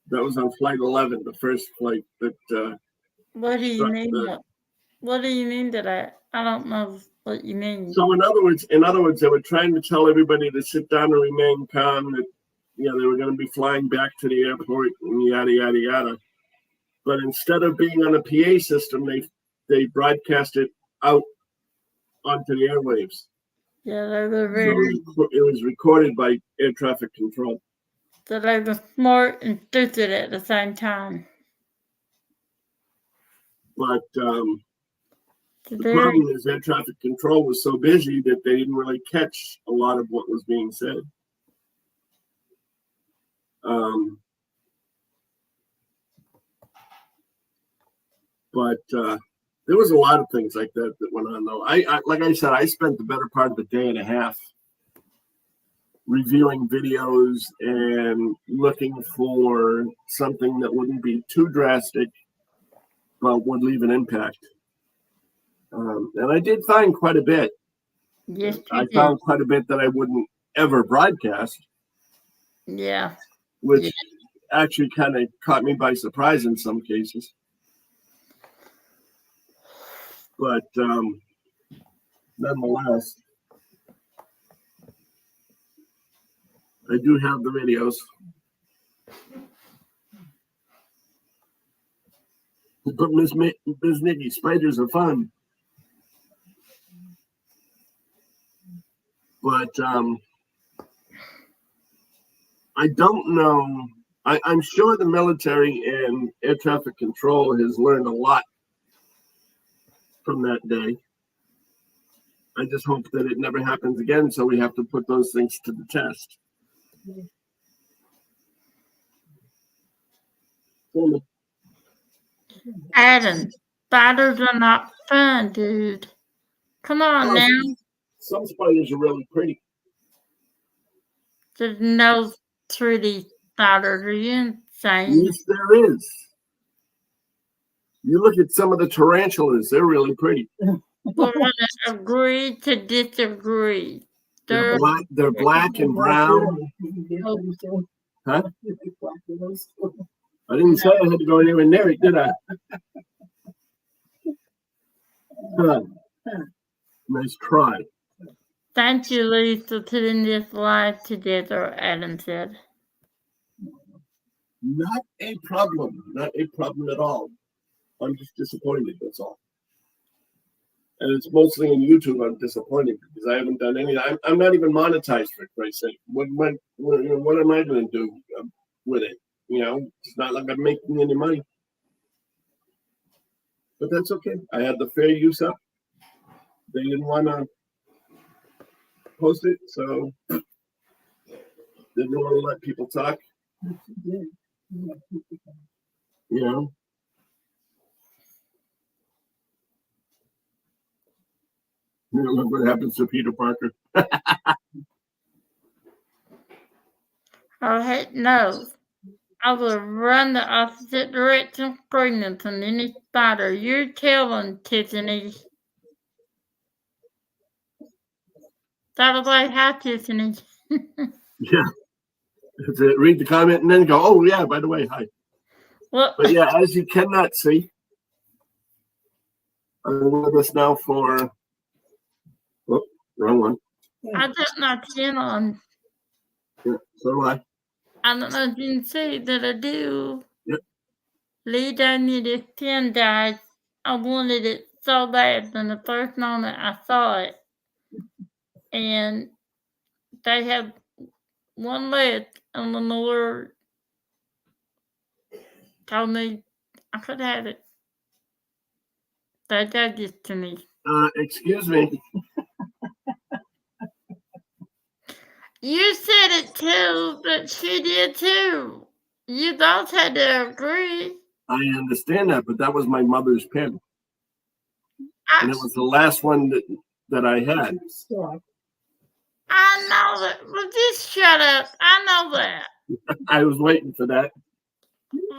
That was on Flight 11, the first flight that What do you struck mean? the- What do you mean to that? I don't know what you mean. So in other words, they were trying to tell everybody to sit down and remain calm, that they were going to be flying back to the airport and yada yada yada. But instead of being on a PA system, they broadcast it out onto the airwaves. Yeah, they were So very, it was recorded by air traffic control. so they were smart and stupid at the same time. But the Very, problem is air traffic control was so busy that they didn't really catch a lot of what was being said. But there was a lot of things like that went on, though. I like I said, I spent the better part of the day and a half reviewing videos and looking for something that wouldn't be too drastic, but would leave an impact. And I did find quite a bit. yes, you I did. found quite a bit that I wouldn't ever broadcast, Yeah. which Yeah. actually kind of caught me by surprise in some cases. But nonetheless, I do have the videos. But Miss Nikki, spiders are fun. But I don't know. I'm sure the military and air traffic control has learned a lot from that day. I just hope that it never happens again, so we have to put those things to the test. Adam, spiders are not fun, dude. Come on now. Some spiders are really pretty. There's no 3D spiders. Are you insane? Yes, there is. You look at some of the tarantulas; they're really pretty. We're gonna agree to disagree. They're black and brown. Huh? I didn't say I had to go anywhere near it, did I? Good. Nice try. Thank you, Lee, for putting this live together, Adam said. Not a problem. Not a problem at all. I'm just disappointed, that's all. And it's mostly on YouTube I'm disappointed because I haven't done any. I'm not even monetized, for Christ's sake. What am I going to do with it? It's not like I'm making any money. But that's okay. I had the fair use up. They didn't want to post it, so they didn't want to let people talk. Look what happens to Peter Parker. Oh, heck no. I will run the opposite direction screaming from any spider. You're telling, Tiffany. By the way, hi, Tiffany. Yeah. Read the comment and then go, oh, yeah, by the way, hi. Well, But yeah, as you cannot see, I'm with us now for, wrong one. I got my chin on. Yeah, so do I. I don't know if you can see that I do. Yep. Lee gave me this pin, guys. I wanted it so bad from the first moment I saw it. And they have one left, and the Lord told me I could have it. They gave this to me. Excuse me. You said it too, but she did too. You both had to agree. I understand that, but that was my mother's pen. And it was the last one that I had. I know that. Well, just shut up. I know that. I was waiting for that.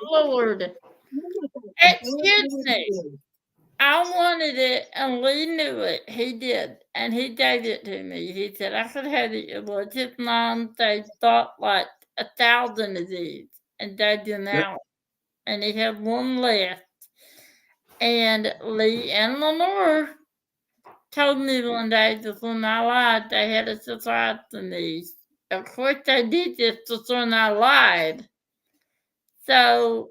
Lord. Excuse me. I wanted it, and Lee knew it. He did, and he gave it to me. He said I could have it. Well, his mom, they bought like 1,000 of these, and they didn't out, and he had one left. And Lee and Lenore told me one day that when I lied, they had a surprise to me. Of course, they did this just when I lied. So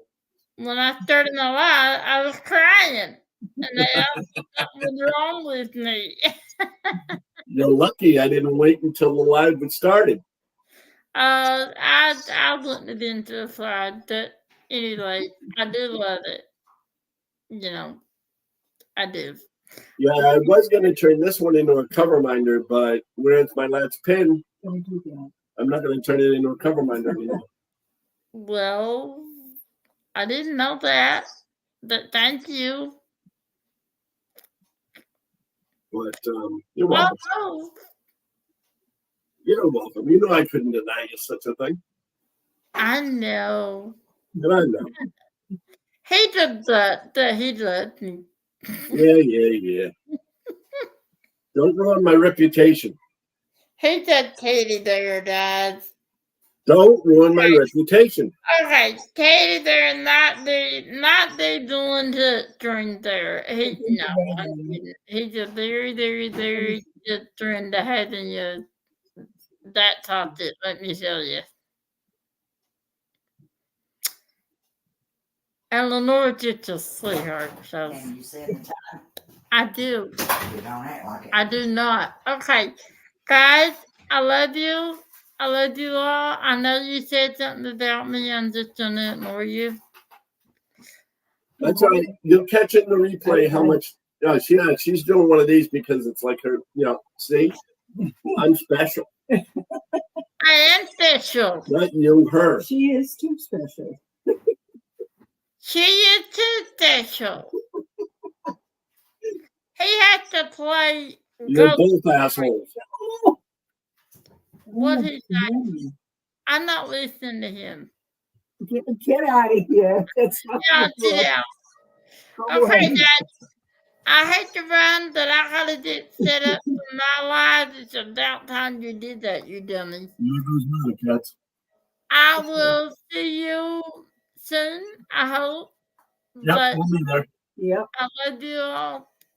when I started my lie, I was crying. And they asked what was wrong with me. You're lucky I didn't wait until the live had started. I wouldn't have been terrified, but anyway, I do love it. You know, I do. Yeah, I was going to turn this one into a cover minder, but where's my last pin? Don't do that. I'm not going to turn it into a cover minder anymore. Well, I didn't know that, but thank you. But you're welcome. Oh, You're welcome. You know I couldn't deny you such a thing. I know. And I know. He did that he loved me. Yeah. Don't ruin my reputation. He said Katie there, Dad. Don't ruin my reputation. Okay, Katie there, not the one to drink there. He's a very good friend to have in you. That topic, let me tell you. And Lenore's just a sweetheart, so And you said the time. I do. You don't act like it. I do not. Okay, guys, I love you. I love you all. I know you said something about me. I'm just gonna ignore you. That's all right. You'll catch it in the replay how much. She's doing one of these because it's like her. See, I'm special. I am special. Not you, her. She is too special. She is too special. He has to play. You're both assholes. What he say? I'm not listening to him. Get out of here. That's not Yeah, good. sit down. Go Okay, ahead. Dad. I hate to run, but I gotta get set up for my life. It's about time you did that, you dummy. There goes my cats. I will see you soon, I hope. Yep, But we'll be there. Yep. I love you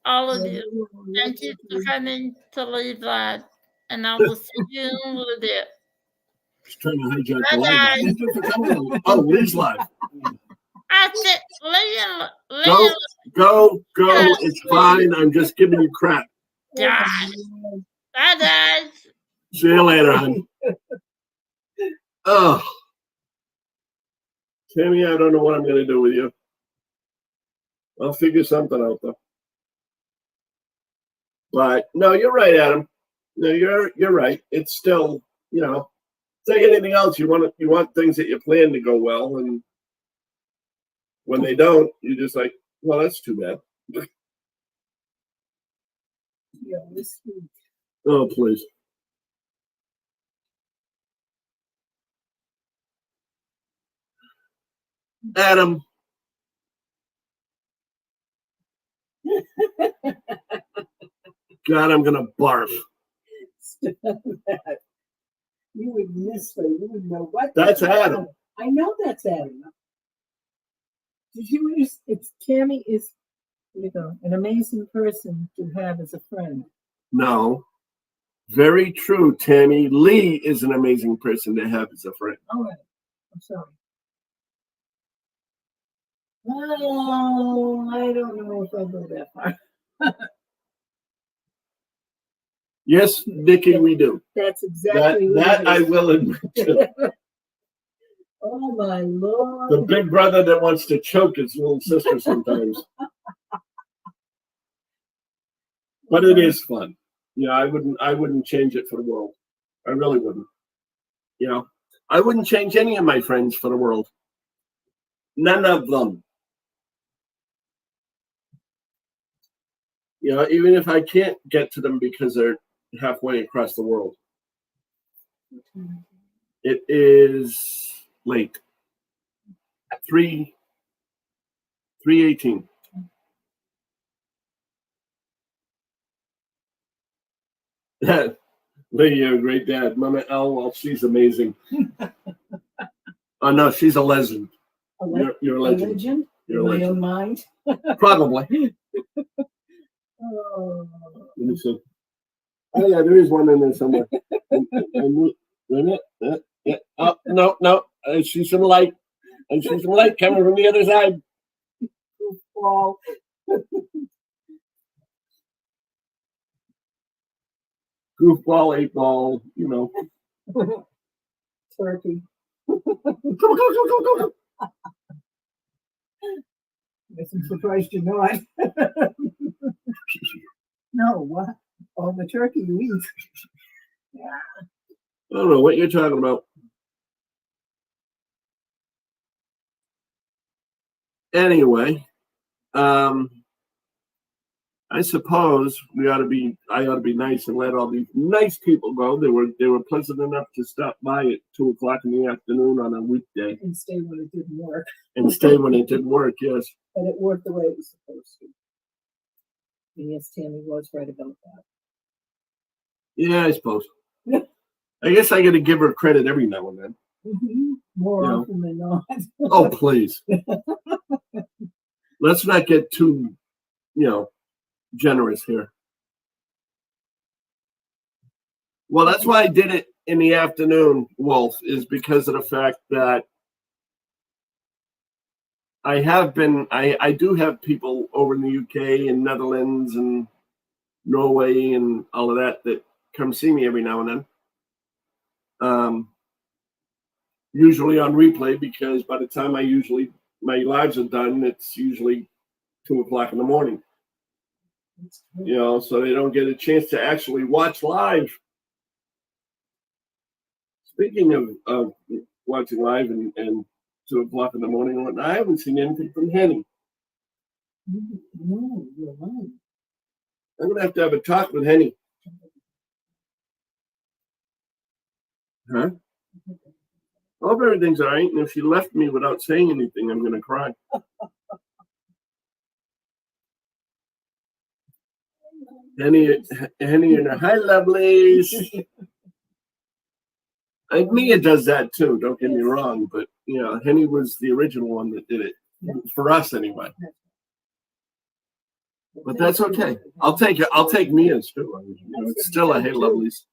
all of you. Thank you for coming to Lee's Live, and I will see you in a little bit. Just trying to hijack the Bye, live. guys. Thank you for coming. Oh, Lee's live. I said, Lee, Go. It's fine. I'm just giving you crap. Dad. Bye, guys. See you later, hon. Oh, Tammy, I don't know what I'm going to do with you. I'll figure something out though. But no, you're right, Adam. No, you're right. It's still, it's like anything else. You want things that you plan to go well, and when they don't, you're just like, well, that's too bad. Yeah, this week. Oh, please. Adam. God, I'm gonna barf. Stop that. You would miss her. You would know what. That's Adam. I know that's Adam. Did you? Tammy is, an amazing person to have as a friend. No. Very true, Tammy. Lee is an amazing person to have as a friend. All right. I'm sorry. Oh, I don't know if I'll go that far. Yes, Nikki, we do. That's exactly what that it I is. will admit to. Oh my Lord. The big brother that wants to choke his little sister sometimes. But it is fun. I wouldn't change it for the world. I really wouldn't. I wouldn't change any of my friends for the world. None of them. Even if I can't get to them because they're halfway across the world. It is late. 3:18. Lee, you're a great dad. Mama L, well, she's amazing. Oh no, she's a legend. You're a legend. Religion? You're In a my legend. own mind? Probably. Oh. Let me see. Oh yeah, there is one in there somewhere. Yeah. Oh no. I see some light. Coming from the other side. Well, Goofball, 8-ball, you know. turkey. Go. I'm surprised you're not. No, what? Oh, the turkey you eat. Yeah. I don't know what you're talking about. Anyway, I suppose I ought to be nice and let all these nice people go. They were pleasant enough to stop by at 2:00 in the afternoon on a weekday And stay when it didn't work. and stay when it didn't work. Yes. But it worked the way it was supposed to. And yes, Tammy was right about that. Yeah, I suppose. I guess I got to give her credit every now and then. More Yeah. often than not. Oh, please. Let's not get too, generous here. Well, that's why I did it in the afternoon, Wolf, is because of the fact that I do have people over in the UK and Netherlands and Norway and all of that come see me every now and then. Usually on replay, because by the time my lives are done, it's usually 2:00 in the morning. So they don't get a chance to actually watch live. Speaking of watching live and 2:00 in the morning and whatnot, I haven't seen anything from Henny. No, you're right. I'm gonna have to have a talk with Henny. Huh? I hope everything's all right. And if she left me without saying anything, I'm gonna cry. Henny and her hi lovelies. Mia does that too. Don't get me wrong, but Henny was the original one that did it for us anyway. But that's okay. I'll take it. I'll take Mia's too. I mean, it's still a hey lovelies.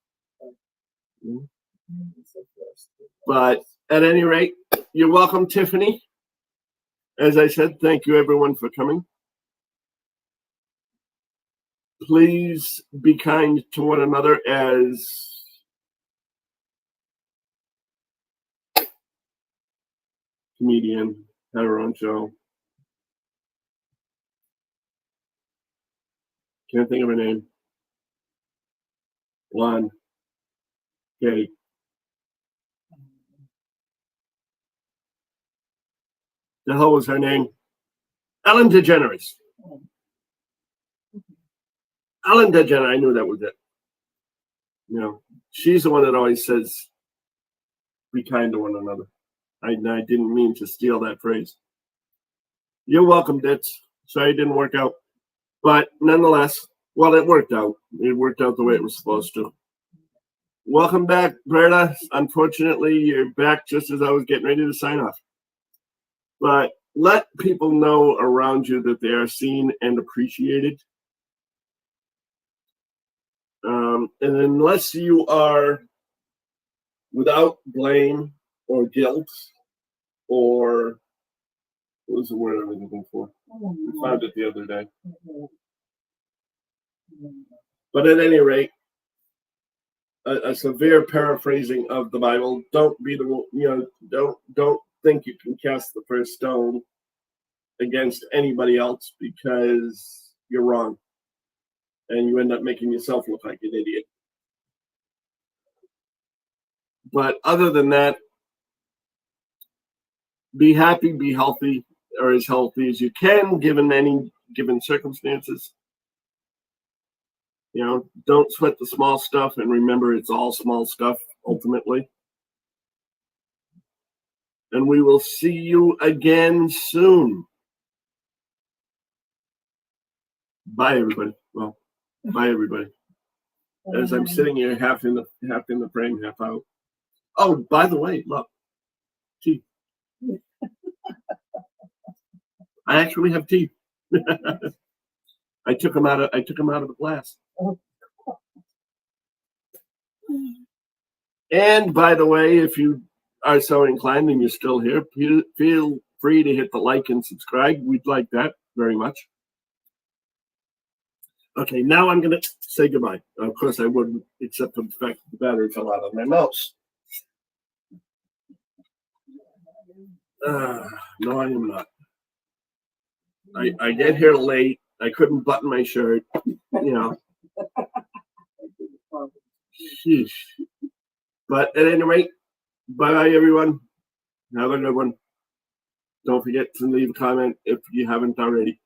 But at any rate, you're welcome, Tiffany. As I said, thank you everyone for coming. Please be kind to one another as comedian, had her own show. Can't think of her name. Blonde. Okay. The hell was her name? Ellen DeGeneres. Ellen DeGeneres, I knew that was it. She's the one that always says, be kind to one another. I didn't mean to steal that phrase. You're welcome, Ditz. Sorry it didn't work out. But nonetheless, well, it worked out. It worked out the way it was supposed to. Welcome back, Berta. Unfortunately, you're back just as I was getting ready to sign off. But let people know around you that they are seen and appreciated. And unless you are without blame or guilt or what was the word I was looking for? I found it the other day. But at any rate, a severe paraphrasing of the Bible. Don't be don't think you can cast the first stone against anybody else because you're wrong. And you end up making yourself look like an idiot. But other than that, be happy, be healthy, or as healthy as you can, given any given circumstances. Don't sweat the small stuff, and remember it's all small stuff ultimately. And we will see you again soon. Bye, everybody. Well, bye, everybody. as I'm sitting here, half in the frame, half out. Oh, by the way, look, teeth. I actually have teeth. I took them out of the glass. And by the way, if you are so inclined and you're still here, feel free to hit the like and subscribe. We'd like that very much. Okay, now I'm going to say goodbye. Of course, I wouldn't, except for the fact that the battery fell out of my mouse. No, I am not. I get here late. I couldn't button my shirt. You know. Sheesh. But at any rate, bye everyone. Have a good one. Don't forget to leave a comment if you haven't already.